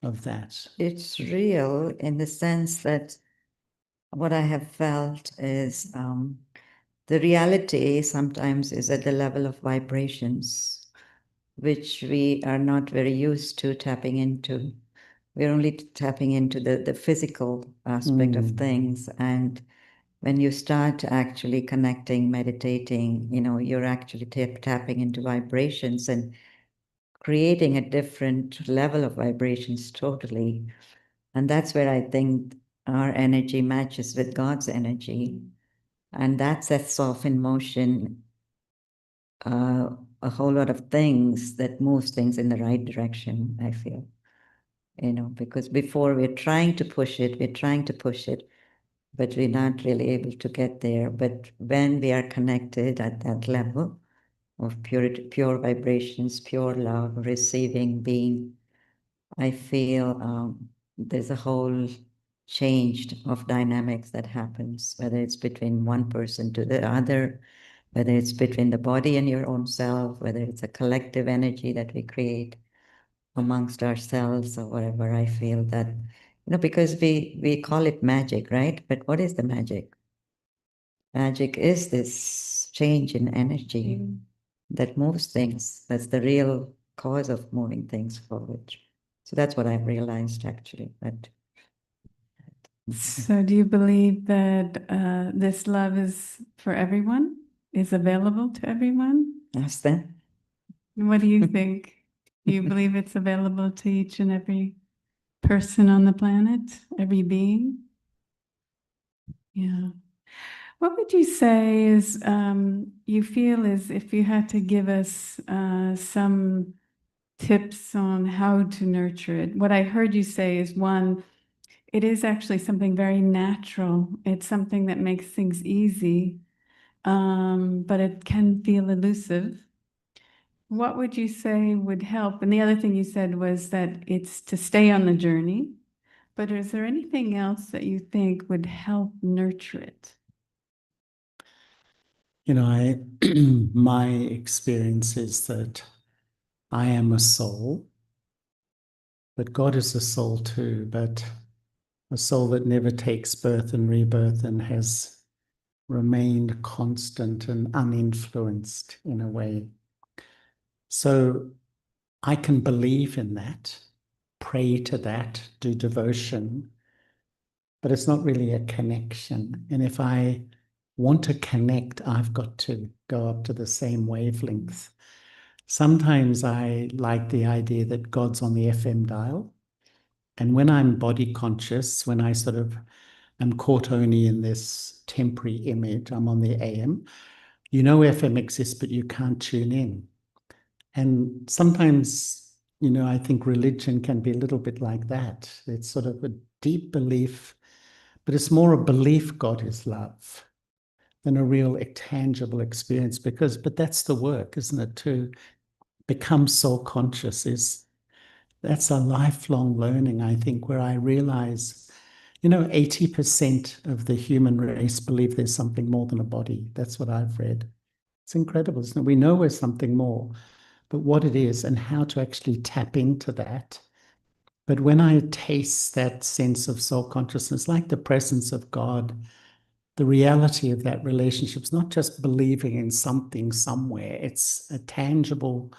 that? It's real in the sense that what I have felt is the reality sometimes is at the level of vibrations, which we are not very used to tapping into. We're only tapping into the physical aspect of things. And when you start actually connecting, meditating, you know, you're actually tapping into vibrations and creating a different level of vibrations totally. And that's where I think our energy matches with God's energy. And that sets off in motion a whole lot of things that moves things in the right direction, I feel. You know, because before we're trying to push it, but we're not really able to get there. But when we are connected at that level of purity, pure vibrations, pure love, receiving, being, I feel there's a whole change of dynamics that happens, whether it's between one person to the other, whether it's between the body and your own self, whether it's a collective energy that we create amongst ourselves or whatever. I feel that, you know, because we call it magic, right? But what is the magic? Magic is this change in energy that moves things. That's the real cause of moving things forward. So that's what I've realized, actually. That So, do you believe that this love is for everyone, is available to everyone? yes, then. What do you think? Do you believe it's available to each and every person on the planet, every being? Yeah. What would you say is you feel is if you had to give us some tips on how to nurture it? What I heard you say is, one, it is actually something very natural. It's something that makes things easy, but it can feel elusive. What would you say would help? And the other thing you said was that it's to stay on the journey, but is there anything else that you think would help nurture it? You know, my experience is that I am a soul, but God is a soul too, but a soul that never takes birth and rebirth and has remained constant and uninfluenced in a way. So I can believe in that, pray to that, do devotion, but it's not really a connection. And if I want to connect, I've got to go up to the same wavelength. Sometimes I like the idea that God's on the FM dial. And when I'm body conscious, when I sort of am caught only in this temporary image, I'm on the AM. You know FM exists, but you can't tune in. And sometimes, you know, I think religion can be a little bit like that. It's sort of a deep belief, but it's more a belief God is love than a real tangible experience. But that's the work, isn't it? To become soul conscious that's a lifelong learning, I think, where I realize, you know, 80% of the human race believe there's something more than a body. That's what I've read. It's incredible, isn't it? We know we're something more, but what it is and how to actually tap into that. But when I taste that sense of soul consciousness, like the presence of God, the reality of that relationship is not just believing in something somewhere, it's a tangible,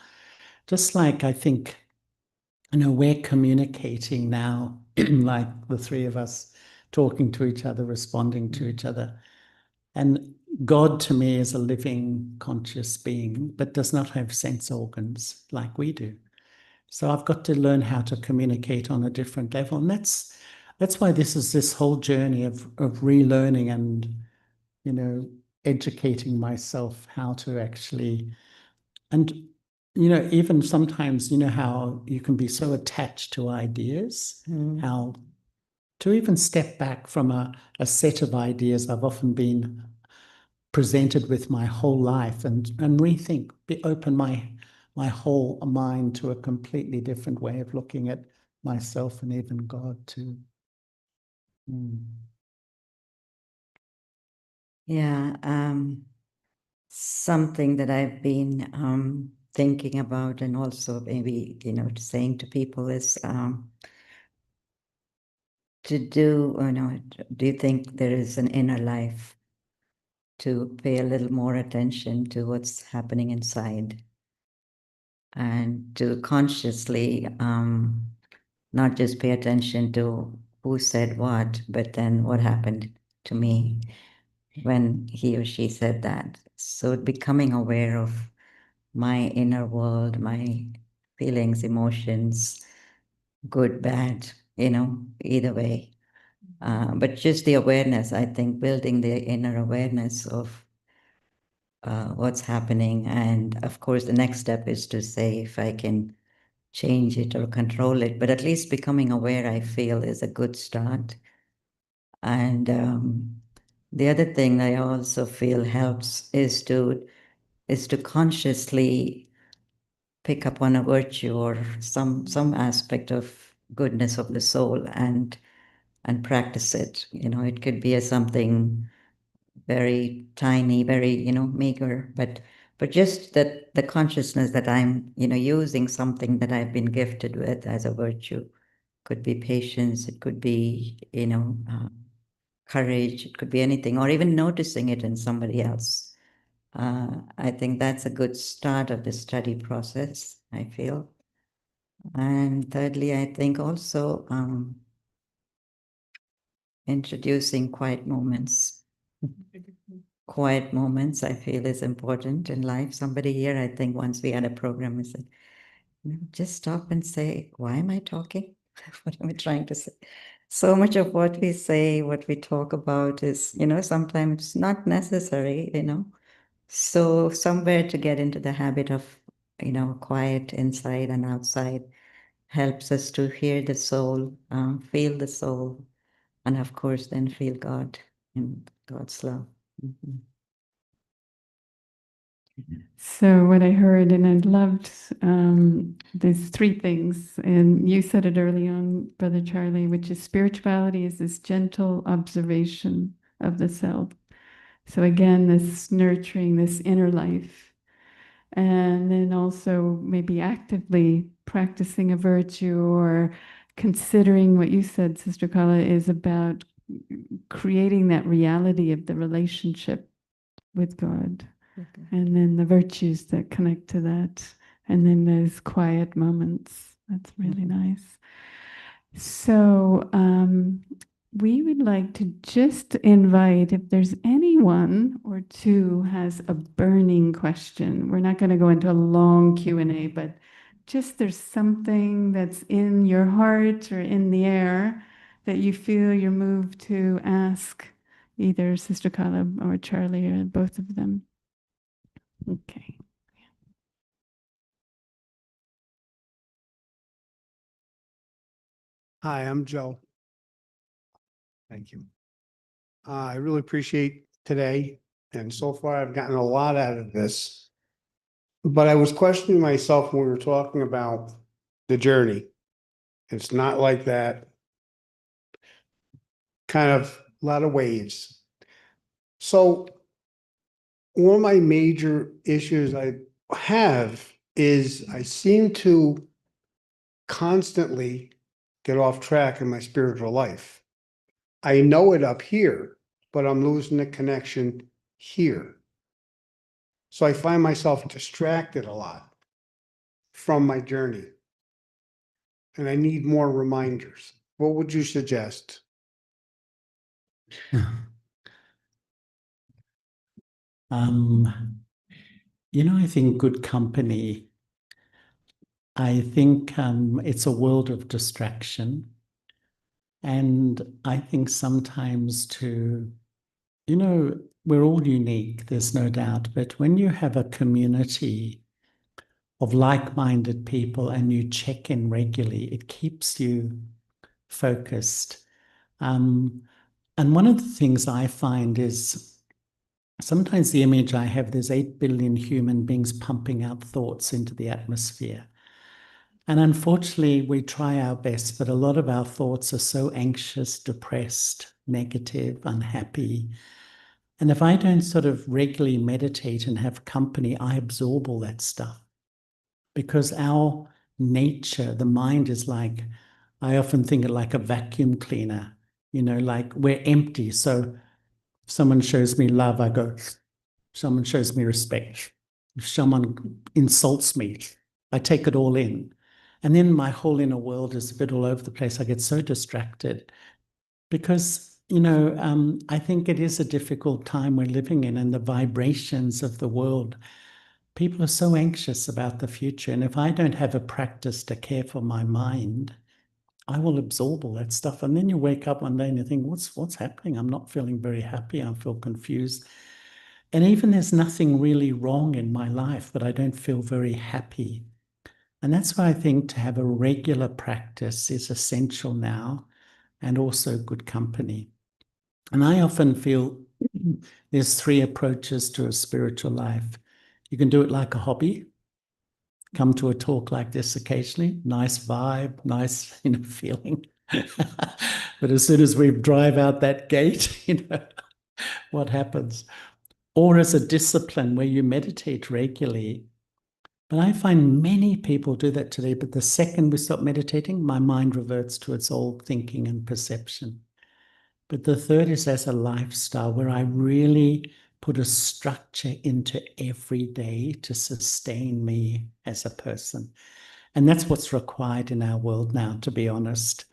just like I think, you know, we're communicating now, like the three of us talking to each other, responding to each other. And God to me is a living, conscious being, but does not have sense organs like we do. So I've got to learn how to communicate on a different level. And that's why this is this whole journey of relearning and, educating myself how to actually, and, even sometimes, how you can be so attached to ideas, how to even step back from a set of ideas I've often been presented with my whole life and rethink, open my whole mind to a completely different way of looking at myself and even God too. Yeah, something that I've been thinking about and also maybe, saying to people is do you think there is an inner life to pay a little more attention to what's happening inside and to consciously not just pay attention to who said what, but then what happened to me when he or she said that. So becoming aware of my inner world, my feelings, emotions, good, bad, either way. But just the awareness, I think, building the inner awareness of what's happening. And of course, the next step is to say if I can change it or control it, but at least becoming aware, I feel, is a good start. And the other thing I also feel helps is to consciously pick up on a virtue or some aspect of goodness of the soul and practice it. It could be something very tiny, very meager, but just that the consciousness that I'm using something that I've been gifted with as a virtue. Could be patience, it could be courage, it could be anything, or even noticing it in somebody else. I think that's a good start of the study process, I feel. And thirdly, I think also introducing quiet moments. Quiet moments, I feel, is important in life. Somebody here, I think once we had a program, we said, just stop and say, why am I talking? What am I trying to say? So much of what we say, what we talk about is, sometimes not necessary, So somewhere to get into the habit of, quiet inside and outside helps us to hear the soul, feel the soul, and of course, then feel God and God's love. Mhm. So what I heard, and I loved these three things, and you said it early on, Brother Charlie, which is spirituality is this gentle observation of the self. So again, this nurturing this inner life, and then also maybe actively practicing a virtue or considering what you said, Sister Kala, is about creating that reality of the relationship with God. And then the virtues that connect to that. And then those quiet moments. That's really nice. So we would like to just invite, if there's anyone or two has a burning question. We're not going to go into a long Q&A, but just there's something that's in your heart or in the air that you feel you're moved to ask either Sister Kala or Charlie or both of them. Okay. Hi, I'm Joe. Thank you. I really appreciate today, and so far I've gotten a lot out of this. But I was questioning myself when we were talking about the journey. It's not like that. Kind of a lot of waves. So one of my major issues I have is I seem to constantly get off track in my spiritual life. I know it up here, but I'm losing the connection here. So I find myself distracted a lot from my journey. And I need more reminders. What would you suggest? I think good company, I think it's a world of distraction. And I think sometimes we're all unique, there's no doubt, but when you have a community of like-minded people and you check in regularly, it keeps you focused. And one of the things I find is sometimes the image I have, there's 8 billion human beings pumping out thoughts into the atmosphere. And unfortunately, we try our best, but a lot of our thoughts are so anxious, depressed, negative, unhappy. And if I don't sort of regularly meditate and have company, I absorb all that stuff. Because our nature, the mind is like, I often think of like a vacuum cleaner, like we're empty. So if someone shows me love, I go, someone shows me respect. If someone insults me, I take it all in. And then my whole inner world is a bit all over the place. I get so distracted because, I think it is a difficult time we're living in, and the vibrations of the world. People are so anxious about the future. And if I don't have a practice to care for my mind, I will absorb all that stuff. And then you wake up one day and you think, what's happening? I'm not feeling very happy. I feel confused. And even there's nothing really wrong in my life, but I don't feel very happy. And that's why I think to have a regular practice is essential now, and also good company. And I often feel there's 3 approaches to a spiritual life. You can do it like a hobby. Come to a talk like this occasionally, nice vibe, nice feeling. But as soon as we drive out that gate, what happens? Or as a discipline where you meditate regularly. But I find many people do that today, but the second we stop meditating, my mind reverts to its old thinking and perception. But the third is as a lifestyle where I really put a structure into every day to sustain me as a person. And that's what's required in our world now, to be honest.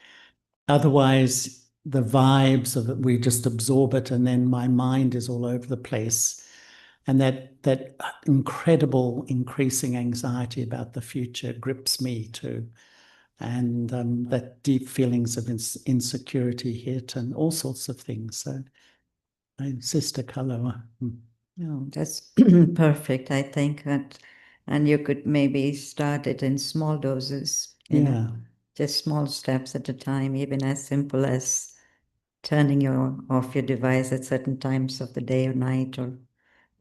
Otherwise, the vibes of it, we just absorb it, and then my mind is all over the place. And that incredible increasing anxiety about the future grips me too. And that deep feelings of insecurity hit, and all sorts of things. So, Sister Kalo. No, that's perfect, I think. And you could maybe start it in small doses, just small steps at a time, even as simple as turning off your device at certain times of the day or night or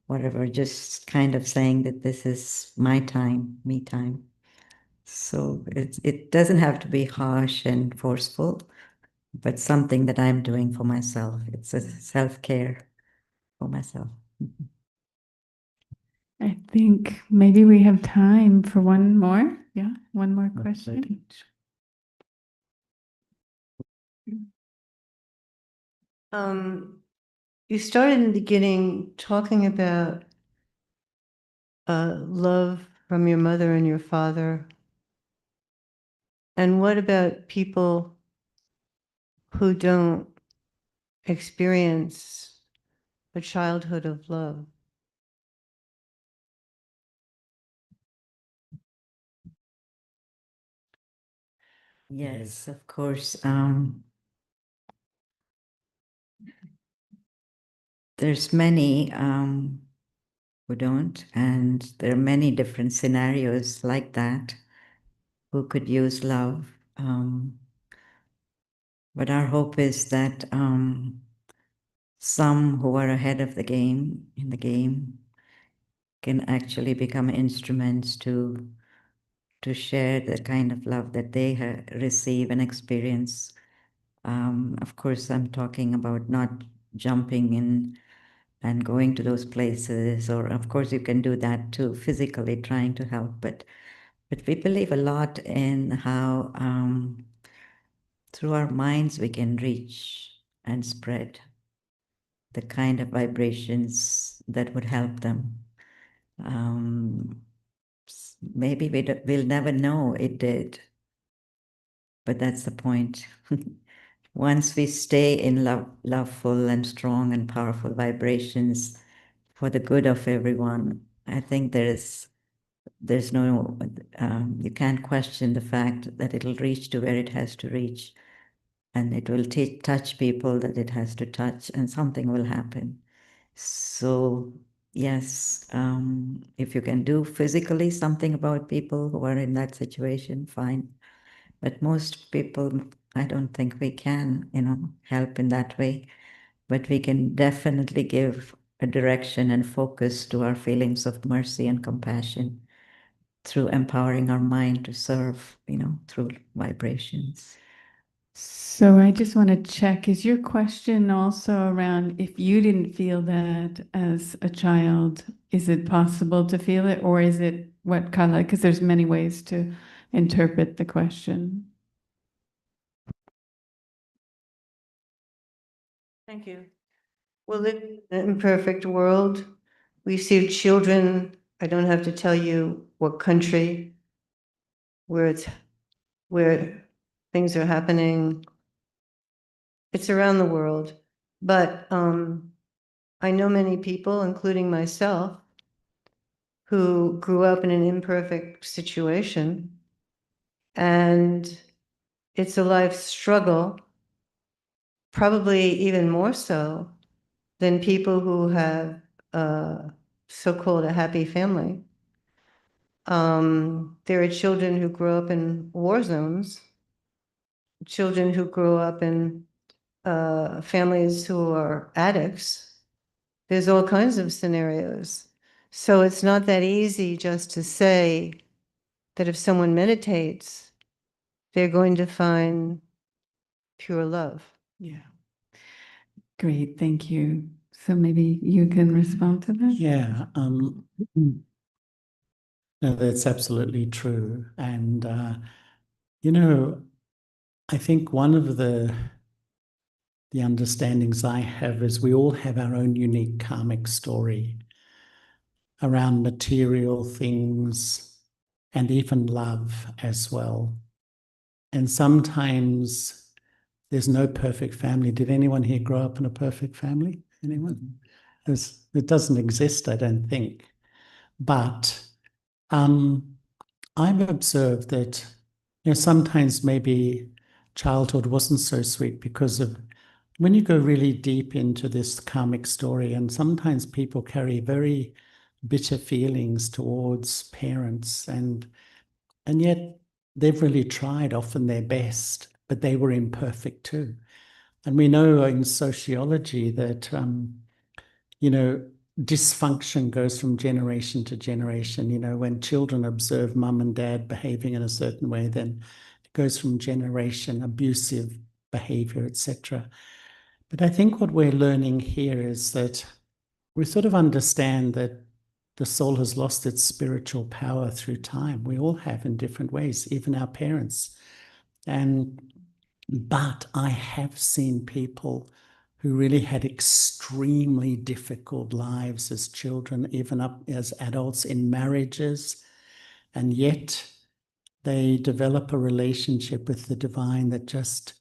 whatever, just kind of saying that this is my time, me time. So it doesn't have to be harsh and forceful, but something that I'm doing for myself. It's a self-care for myself. I think maybe we have time for one more. Yeah, one more question. You started in the beginning talking about love from your mother and your father. And what about people who don't experience a childhood of love? Yes, of course. There's many who don't, and there are many different scenarios like that who could use love. But our hope is that some who are ahead of the game, in the game, can actually become instruments to share the kind of love that they receive and experience. Of course, I'm talking about not jumping in and going to those places, or of course you can do that too, physically trying to help, but we believe a lot in how through our minds we can reach and spread the kind of vibrations that would help them. Maybe we'll never know it did, but that's the point. Once we stay in loveful and strong and powerful vibrations, for the good of everyone. I think there's no, you can't question the fact that it'll reach to where it has to reach, and it will touch people that it has to touch, and something will happen. So yes, if you can do physically something about people who are in that situation, fine. But most people, I don't think we can, help in that way. But we can definitely give a direction and focus to our feelings of mercy and compassion through empowering our mind to serve, through vibrations. So I just want to check, is your question also around if you didn't feel that as a child, is it possible to feel it, or is it what color? Because there's many ways to interpret the question. Thank you. We live in an imperfect world. We see children, I don't have to tell you what country, where things are happening. It's around the world. But I know many people, including myself, who grew up in an imperfect situation. And it's a life struggle, probably even more so than people who have so-called a happy family. There are children who grow up in war zones, children who grow up in families who are addicts. There's all kinds of scenarios. So it's not that easy just to say that if someone meditates, they're going to find pure love. Yeah. Great, thank you. So maybe you can respond to that? Yeah, no, that's absolutely true. And, I think one of the understandings I have is we all have our own unique karmic story around material things and even love as well. And sometimes there's no perfect family. Did anyone here grow up in a perfect family? Anyone? It doesn't exist, I don't think. But I've observed that sometimes maybe childhood wasn't so sweet because of when you go really deep into this karmic story, and sometimes people carry very bitter feelings towards parents, and yet they've really tried often their best, but they were imperfect too. And we know in sociology that dysfunction goes from generation to generation. When children observe mum and dad behaving in a certain way, then it goes from generation, abusive behavior, etc. But I think what we're learning here is that we sort of understand that the soul has lost its spiritual power through time. We all have in different ways, even our parents. But I have seen people who really had extremely difficult lives as children, even up as adults in marriages, and yet they develop a relationship with the divine that just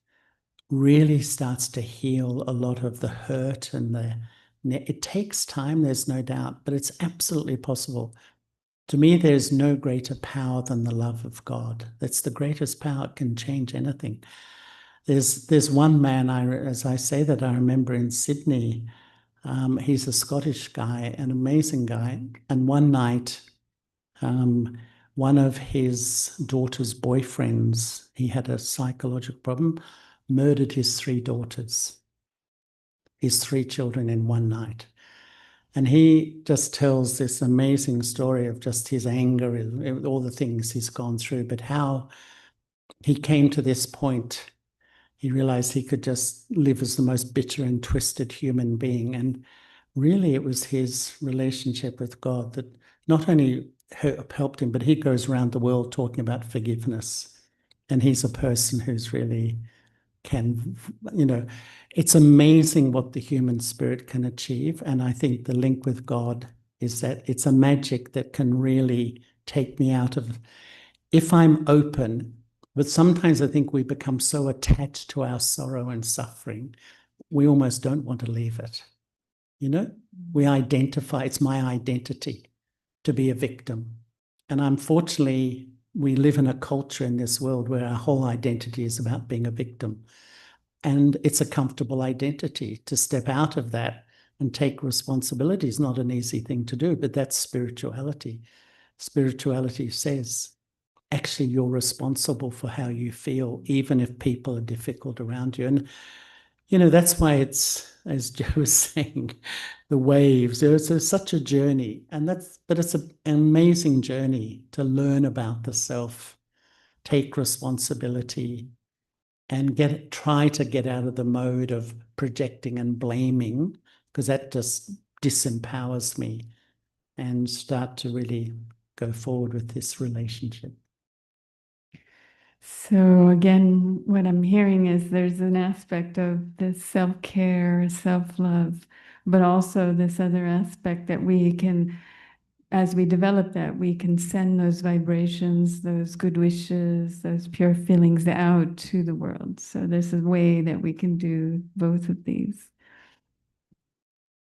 really starts to heal a lot of the hurt and it takes time, there's no doubt, but it's absolutely possible. To me, there's no greater power than the love of God. That's the greatest power. It can change anything. There's one man, as I say that, I remember in Sydney. He's a Scottish guy, an amazing guy. And one night, one of his daughter's boyfriends, he had a psychological problem, murdered his 3 daughters, his 3 children in one night. And he just tells this amazing story of just his anger, all the things he's gone through, but how he came to this point. He realized he could just live as the most bitter and twisted human being. And really, it was his relationship with God that not only helped him, but he goes around the world talking about forgiveness. And he's a person who's really it's amazing what the human spirit can achieve. And I think the link with God is that it's a magic that can really take me out of, if I'm open. But sometimes I think we become so attached to our sorrow and suffering, we almost don't want to leave it. You know, we identify, it's my identity to be a victim. And unfortunately, we live in a culture in this world where our whole identity is about being a victim. And it's a comfortable identity. To step out of that and take responsibility is not an easy thing to do, but that's spirituality. Spirituality says, actually, you're responsible for how you feel, even if people are difficult around you. And, you know, that's why it's, as Joe was saying, the waves. It's such a journey. But it's an amazing journey to learn about the self, take responsibility, and try to get out of the mode of projecting and blaming, because that just disempowers me, and start to really go forward with this relationship. So again, what I'm hearing is there's an aspect of this self-care, self-love, but also this other aspect that we can, as we develop that, we can send those vibrations, those good wishes, those pure feelings out to the world. So there's a way that we can do both of these.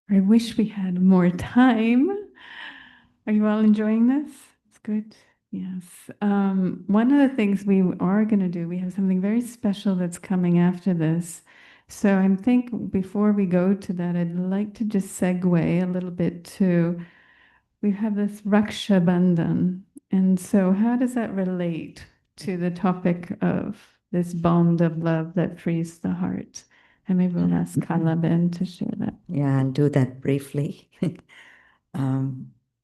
I wish we had more time. Are you all enjoying this? It's good. Yes. One of the things we are going to do, we have something very special that's coming after this. So I'm thinking before we go to that, I'd like to just segue a little bit to, we have this Raksha Bandhan. And so how does that relate to the topic of this bond of love that frees the heart? And maybe we'll ask Kalaben to share that. Yeah, I'll do that briefly.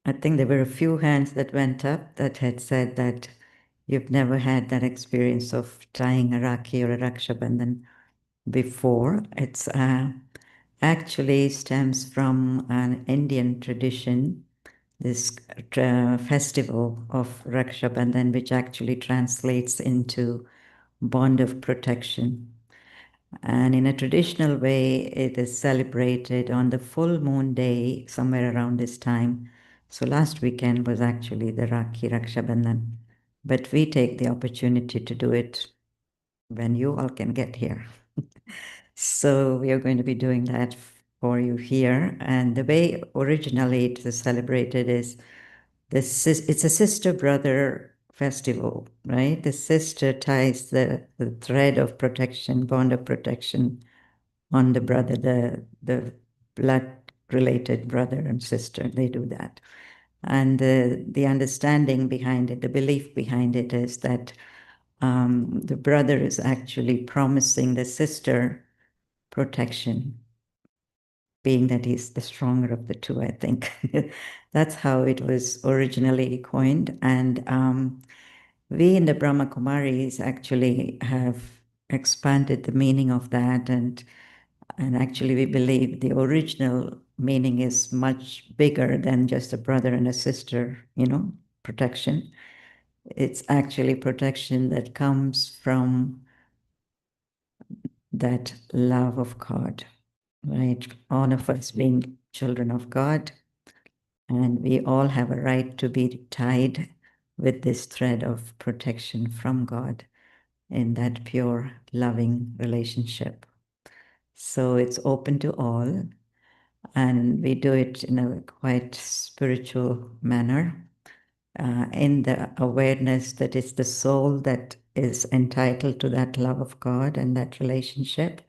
I think there were a few hands that went up that had said that you've never had that experience of tying a Rakhi or a Raksha Bandhan before. It's actually stems from an Indian tradition, this festival of Raksha Bandhan, which actually translates into bond of protection. And in a traditional way, it is celebrated on the full moon day, somewhere around this time. So last weekend was actually the Rakhi Raksha Bandhan. But we take the opportunity to do it when you all can get here. So we are going to be doing that for you here. And the way originally it was celebrated is it's a sister-brother festival, right? The sister ties the thread of protection, bond of protection on the brother, the blood-related brother and sister. They do that. And the understanding behind it, the belief behind it is that the brother is actually promising the sister protection, being that he's the stronger of the two, I think. That's how it was originally coined. And we in the Brahma Kumaris actually have expanded the meaning of that. And actually, we believe the original meaning is much bigger than just a brother and a sister, protection. It's actually protection that comes from that love of God, right? All of us being children of God, and we all have a right to be tied with this thread of protection from God in that pure, loving relationship. So it's open to all, and we do it in a quite spiritual manner, in the awareness that it's the soul that is entitled to that love of God and that relationship.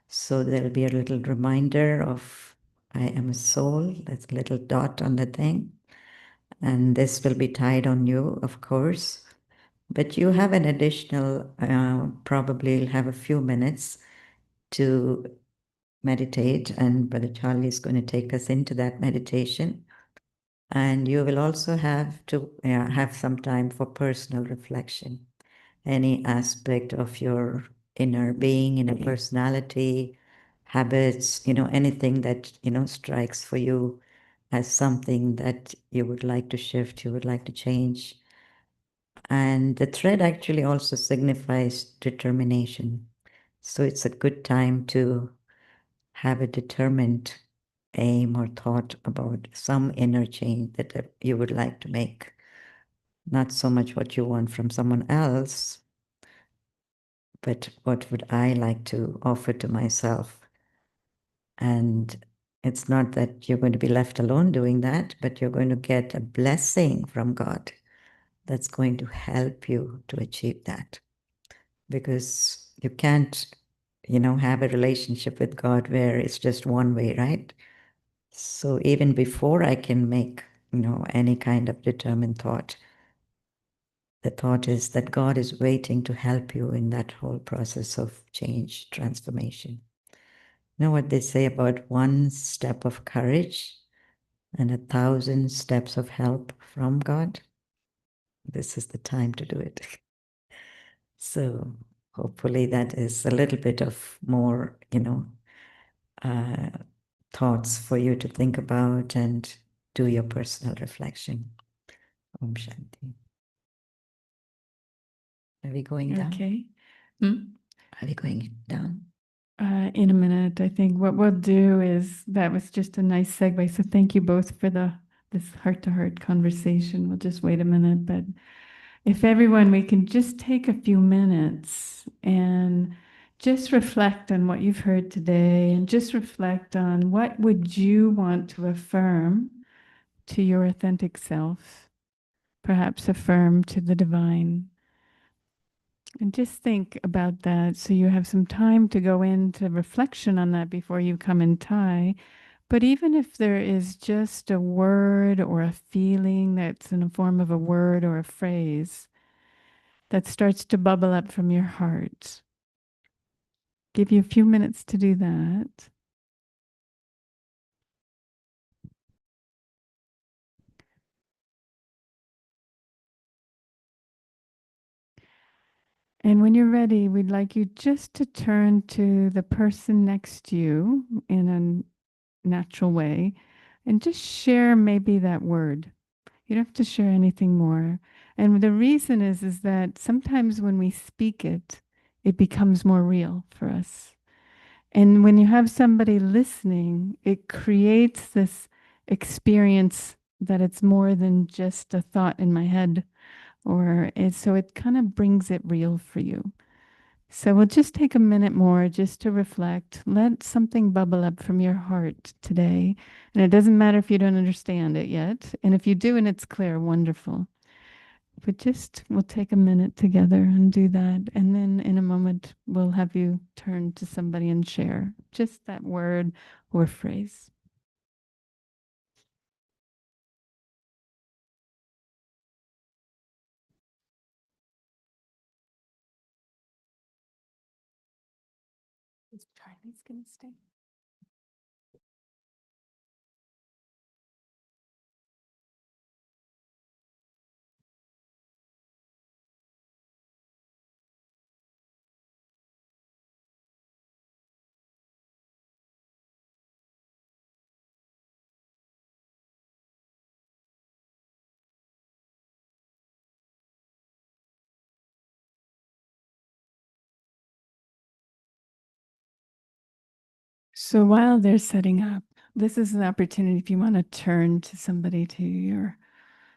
So there'll be a little reminder of, I am a soul, that's a little dot on the thing. And this will be tied on you, of course. But you have an additional, probably have a few minutes to meditate, and Brother Charlie is going to take us into that meditation. And you will also have to have some time for personal reflection. Any aspect of your inner being, inner personality, habits, anything that, strikes for you as something that you would like to shift, you would like to change. And the thread actually also signifies determination. So it's a good time to have a determined aim or thought about some inner change that you would like to make. Not so much what you want from someone else, but what would I like to offer to myself? And It's not that you're going to be left alone doing that, but you're going to get a blessing from God that's going to help you to achieve that. Because you can't, have a relationship with God where it's just one way, right? So even before I can make, any kind of determined thought, the thought is that God is waiting to help you in that whole process of change, transformation. You know what they say about one step of courage and 1,000 steps of help from God? This is the time to do it. So hopefully that is a little bit of more, thoughts for you to think about and do your personal reflection. Om Shanti. Are we going down? Okay. Are we going down? In a minute, I think what we'll do is, that was just a nice segue. So thank you both for this heart-to-heart conversation. We'll just wait a minute, but if everyone, we can just take a few minutes and just reflect on what you've heard today, and just reflect on what would you want to affirm to your authentic self, perhaps affirm to the divine. And just think about that, so you have some time to go into reflection on that before you come in tie. But even if there is just a word or a feeling that's in the form of a word or a phrase that starts to bubble up from your heart, give you a few minutes to do that. And when you're ready, we'd like you just to turn to the person next to you in a natural way and just share maybe that word. You don't have to share anything more. And the reason is that sometimes when we speak it, it becomes more real for us. And when you have somebody listening, it creates this experience that it's more than just a thought in my head, so it kind of brings it real for you. So we'll just take a minute more just to reflect. Let something bubble up from your heart today. And it doesn't matter if you don't understand it yet. And if you do and it's clear, wonderful. But we'll take a minute together and do that. And then in a moment, we'll have you turn to somebody and share just that word or phrase. Is Charlie's going to stay? So while they're setting up, this is an opportunity if you want to turn to somebody to your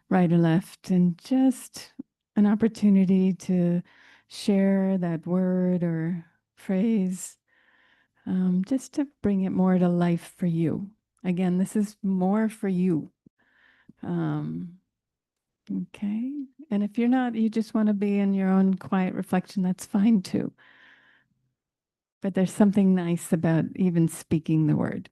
right or left, and just an opportunity to share that word or phrase, just to bring it more to life for you. Again, this is more for you. Okay. And if you're not, you just want to be in your own quiet reflection, that's fine too. But there's something nice about even speaking the word.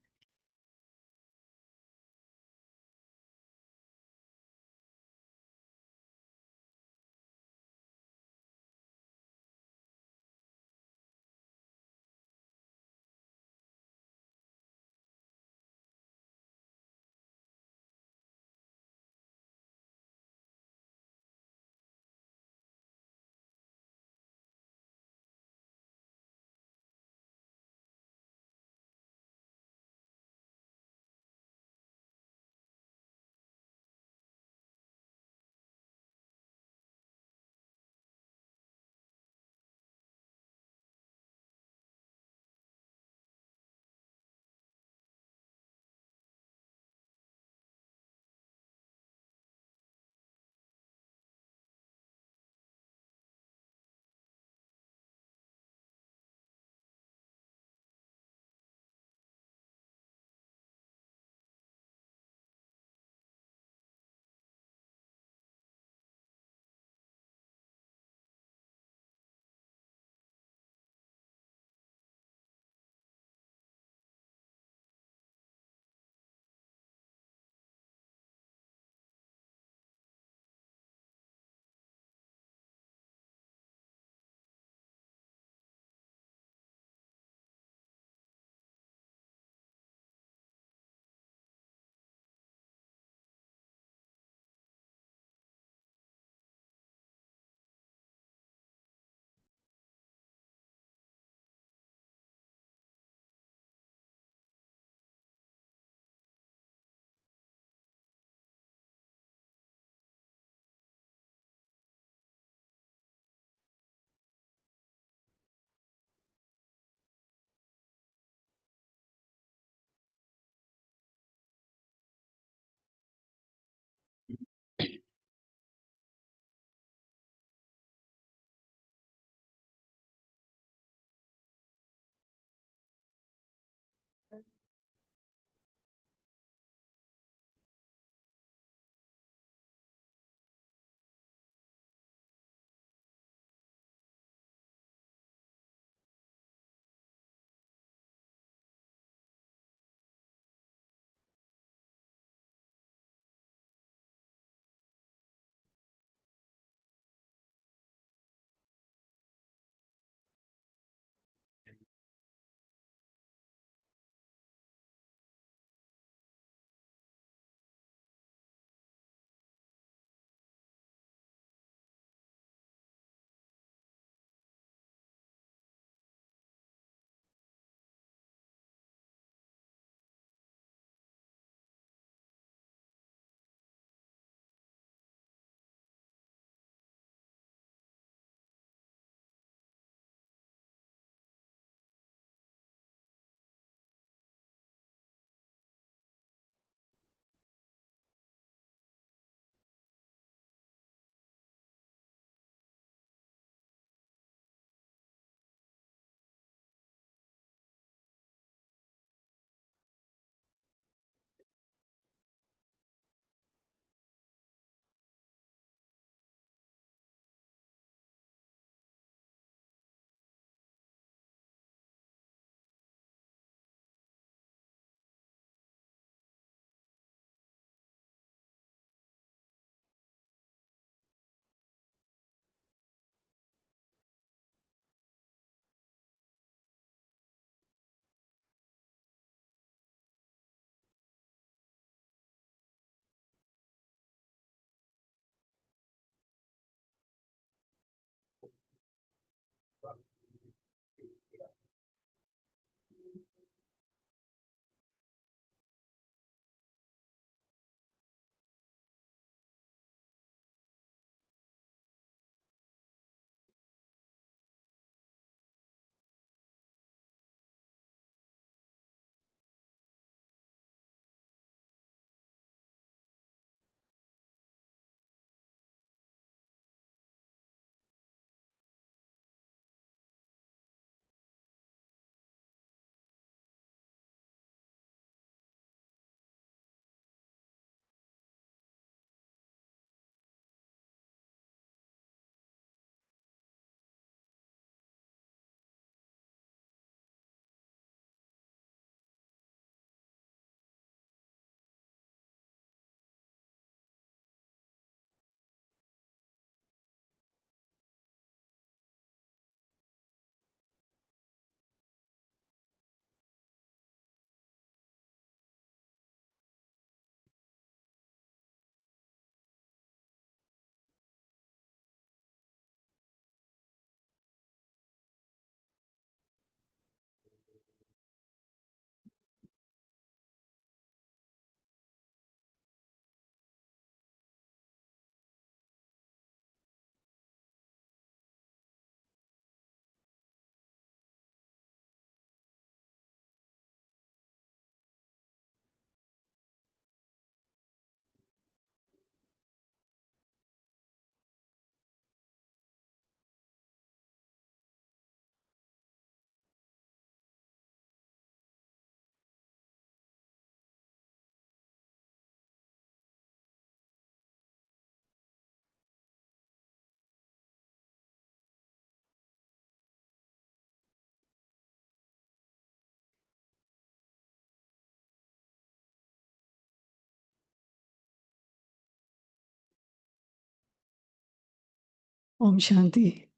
Om Shanti.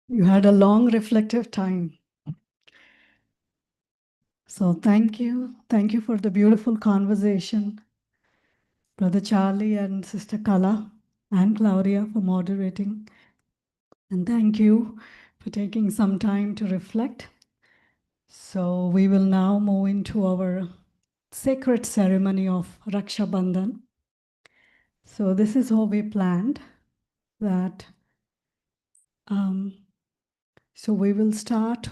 You had a long reflective time. So thank you. Thank you for the beautiful conversation. Brother Charlie and Sister Kala and Claudia for moderating. And thank you for taking some time to reflect. So we will now move into our sacred ceremony of Raksha Bandhan. So this is how we planned that. So we will start,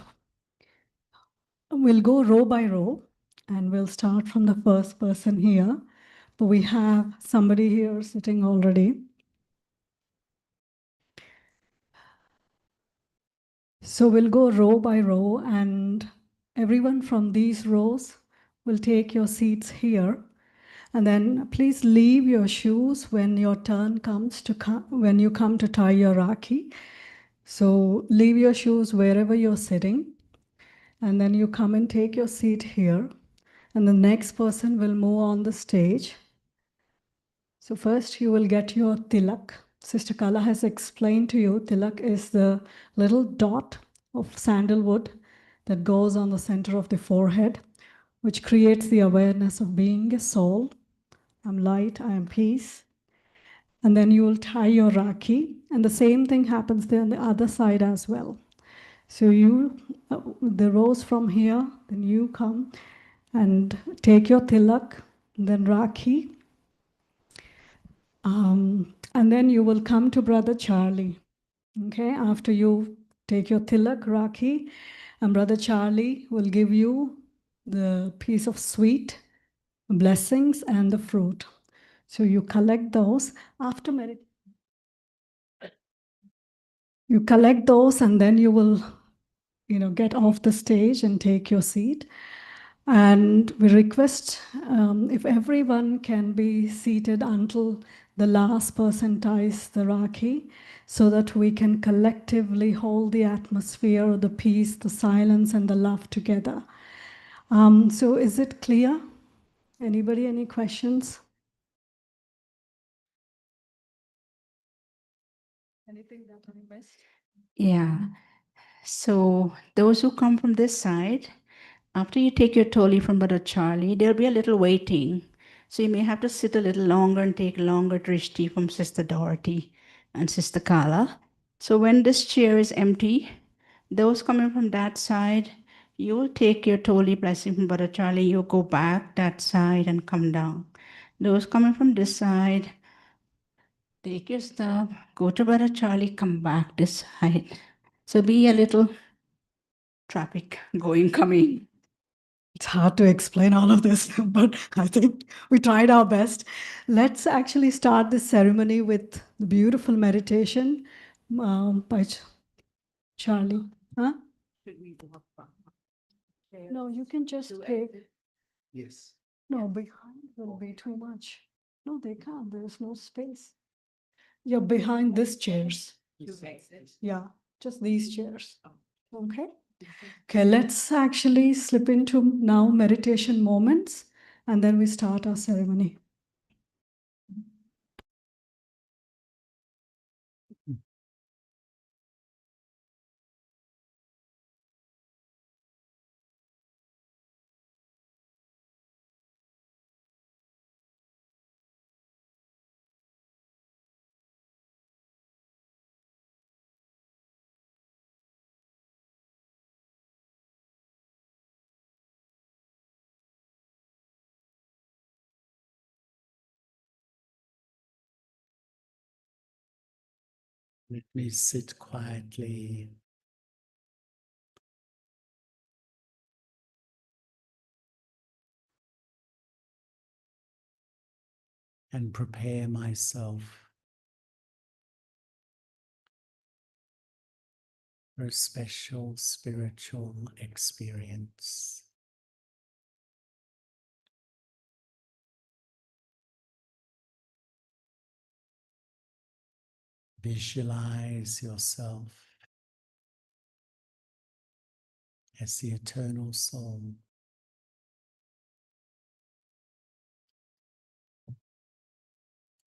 we'll go row by row, and we'll start from the first person here. But we have somebody here sitting already. So we'll go row by row, and everyone from these rows will take your seats here. And then please leave your shoes when your turn comes to when you come to tie your Rakhi. So leave your shoes wherever you're sitting. And then you come and take your seat here. And the next person will move on the stage. So first you will get your tilak. Sister Kala has explained to you, tilak is the little dot of sandalwood that goes on the center of the forehead, which creates the awareness of being a soul. I'm light, I am peace. And then you will tie your Rakhi, and the same thing happens there on the other side as well. So you, the rows from here, then you come and take your tilak, then Rakhi, and then you will come to Brother Charlie. Okay, after you take your tilak, Rakhi, and Brother Charlie will give you the piece of sweet, blessings, and the fruit. So you collect those after meditation. You collect those, and then you will, get off the stage and take your seat. And we request if everyone can be seated until the last person ties the Rakhi, so that we can collectively hold the atmosphere, the peace, the silence, and the love together. So is it clear? Anybody, any questions? Anything that I missed? Yeah. So those who come from this side, after you take your toli from Brother Charlie, there'll be a little waiting. So you may have to sit a little longer and take longer drishti from Sister Dorothy and Sister Kala. So when this chair is empty, those coming from that side, you will take your toli blessing from Brother Charlie, you go back that side and come down. Those coming from this side, take your stuff, go to Brother Charlie, come back this side. So be a little traffic going, coming. It's hard to explain all of this, but I think we tried our best. Let's actually start this ceremony with the beautiful meditation by Charlie. Huh? No, you can just take. Yes. No, behind will be too much. No, they can't. There's no space. You're behind these chairs. Yeah, just these chairs. Okay. Okay, let's actually slip into now meditation moments, and then we start our ceremony. Let me sit quietly. And prepare myself for a special spiritual experience. Visualize yourself as the eternal soul,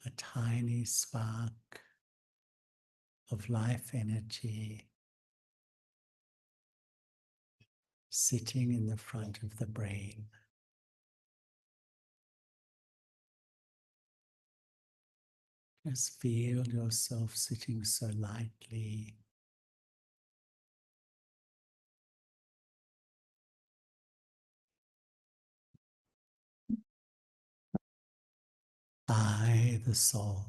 a tiny spark of life energy sitting in the front of the brain. Just feel yourself sitting so lightly. I, the soul.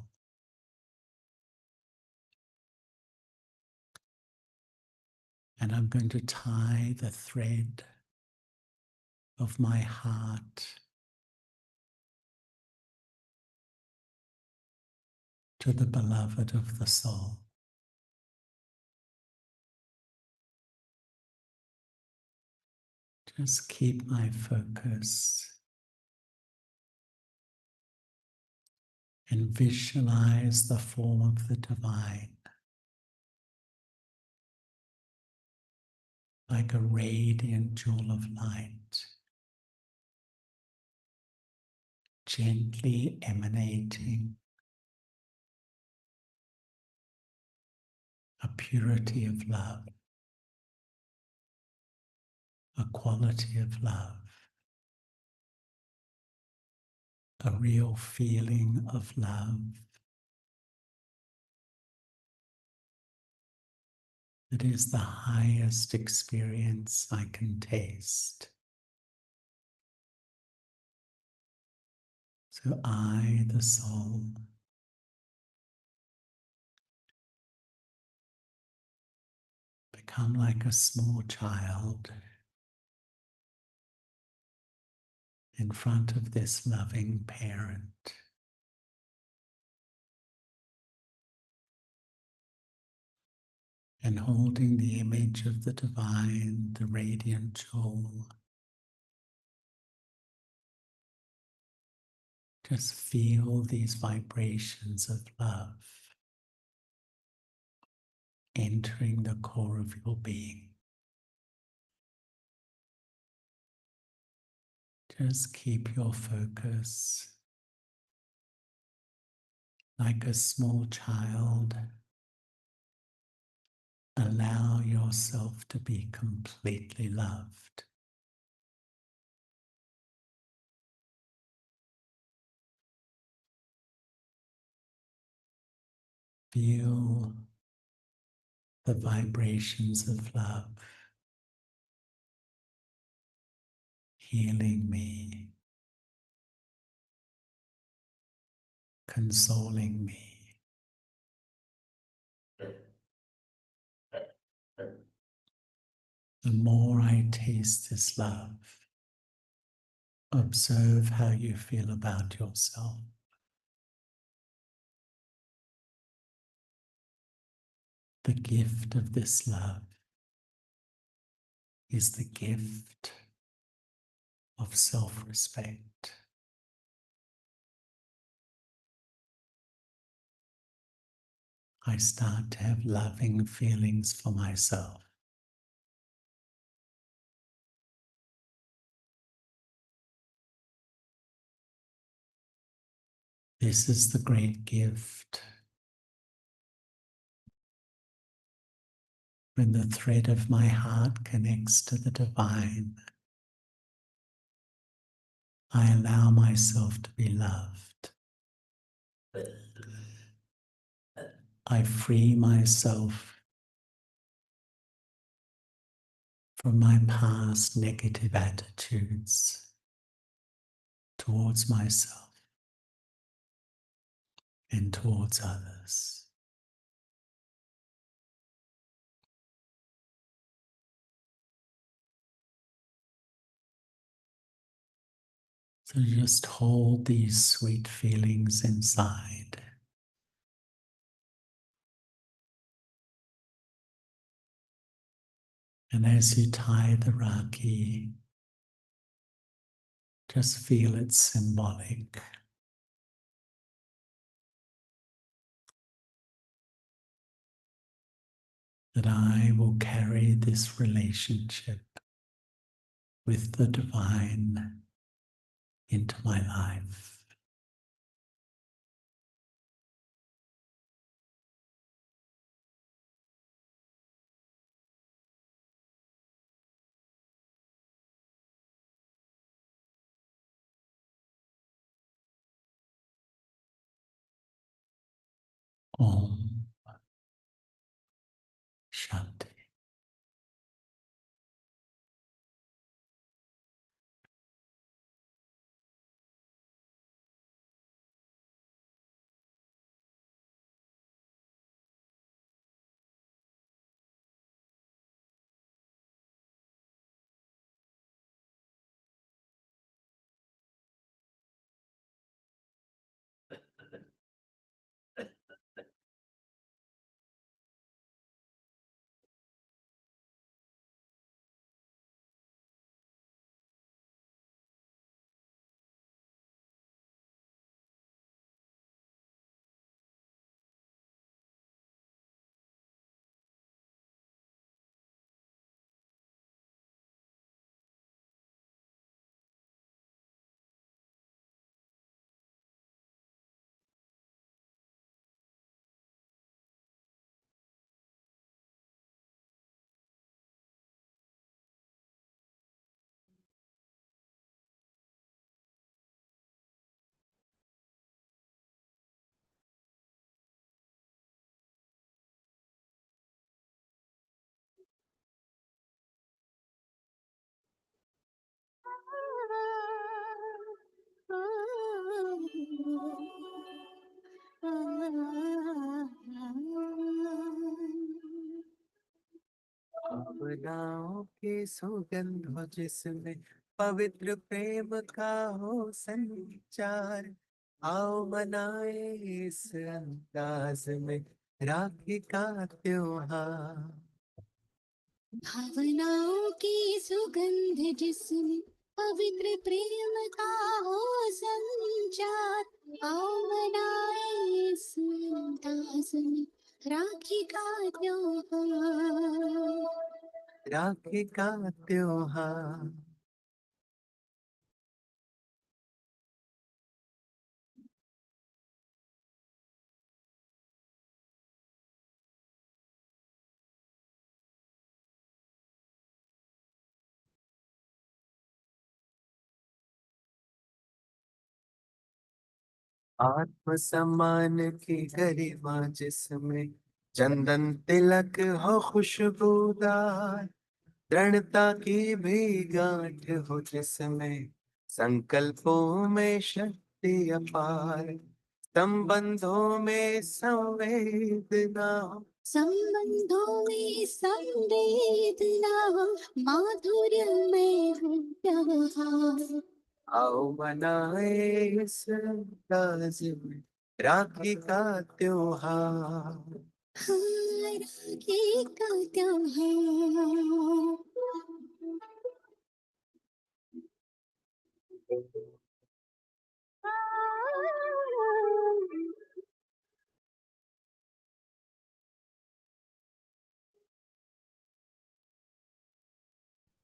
And I'm going to tie the thread of my heart to the beloved of the soul. Just keep my focus and visualize the form of the divine like a radiant jewel of light, gently emanating a purity of love, a quality of love, a real feeling of love that is the highest experience I can taste. So I, the soul, become like a small child in front of this loving parent. And holding the image of the divine, the radiant jewel, just feel these vibrations of love entering the core of your being. Just keep your focus like a small child. Allow yourself to be completely loved. Feel the vibrations of love healing me, consoling me. The more I taste this love, observe how you feel about yourself. The gift of this love is the gift of self-respect. I start to have loving feelings for myself. This is the great gift. When the thread of my heart connects to the divine, I allow myself to be loved. I free myself from my past negative attitudes towards myself and towards others. So just hold these sweet feelings inside. And as you tie the Rakhi, just feel it symbolic. That I will carry this relationship with the divine into my life. Om Shanti. भावनाओं की सुगंध हो जिसमें पवित्र प्रेम का हो संचार, आओ मनाए इस अंदाज में राखी का त्योहार। भावनाओं की सुगंध जिसमें पवित्र प्रेम का हो संचार, आओ मनाए इस अंदाज में राखी का त्योहार। राखी का त्योहार। आत्मसम्मान की गरिमा जिसमें चंदन तिलक हो खुशबूदार, दृढ़ता की भी गांठ हो जिसमें संकल्पों में शक्ति अपार, संबंधों में संवेदना, संबंधों में संवेदना, माधुर्य में हो व्यवहार। आओ मनाए इस अंदाज में राखी का त्योहार। राखी का त्योहार।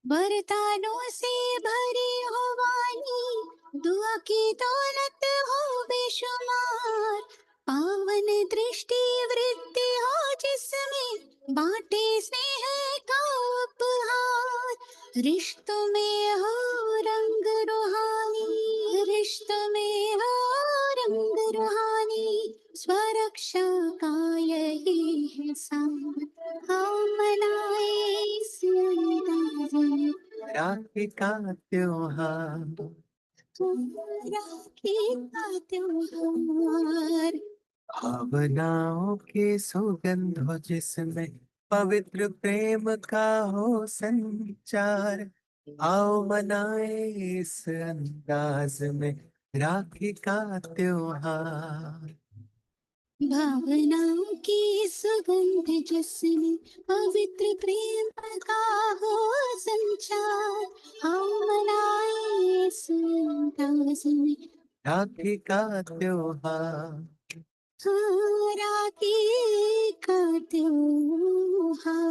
वरदानों से भरी हो वाणी, दुआ की दौलत हो बेशुमार, पावन दृष्टि वृद्धि हो जिसमें बांटे स्नेह का उपहार, रिश्तों में हो रंग रूहानी, रिश्तों में हो रंग रूहानी, स्वरक्षा का यही है साथ, हम मनाए इस अंदाज में राखी का त्योहार। राखी का त्योहार। भावनाओं की सुगंध हो जिसमें पवित्र प्रेम का हो संचार, आओ मनाए इस अंदाज में राखी का त्योहार। भावनाओं की सुगंध जिसमें पवित्र प्रेम का हो संचार, हम मनाए इस अंदाज में राखी का त्योहार। राखी का त्योहार।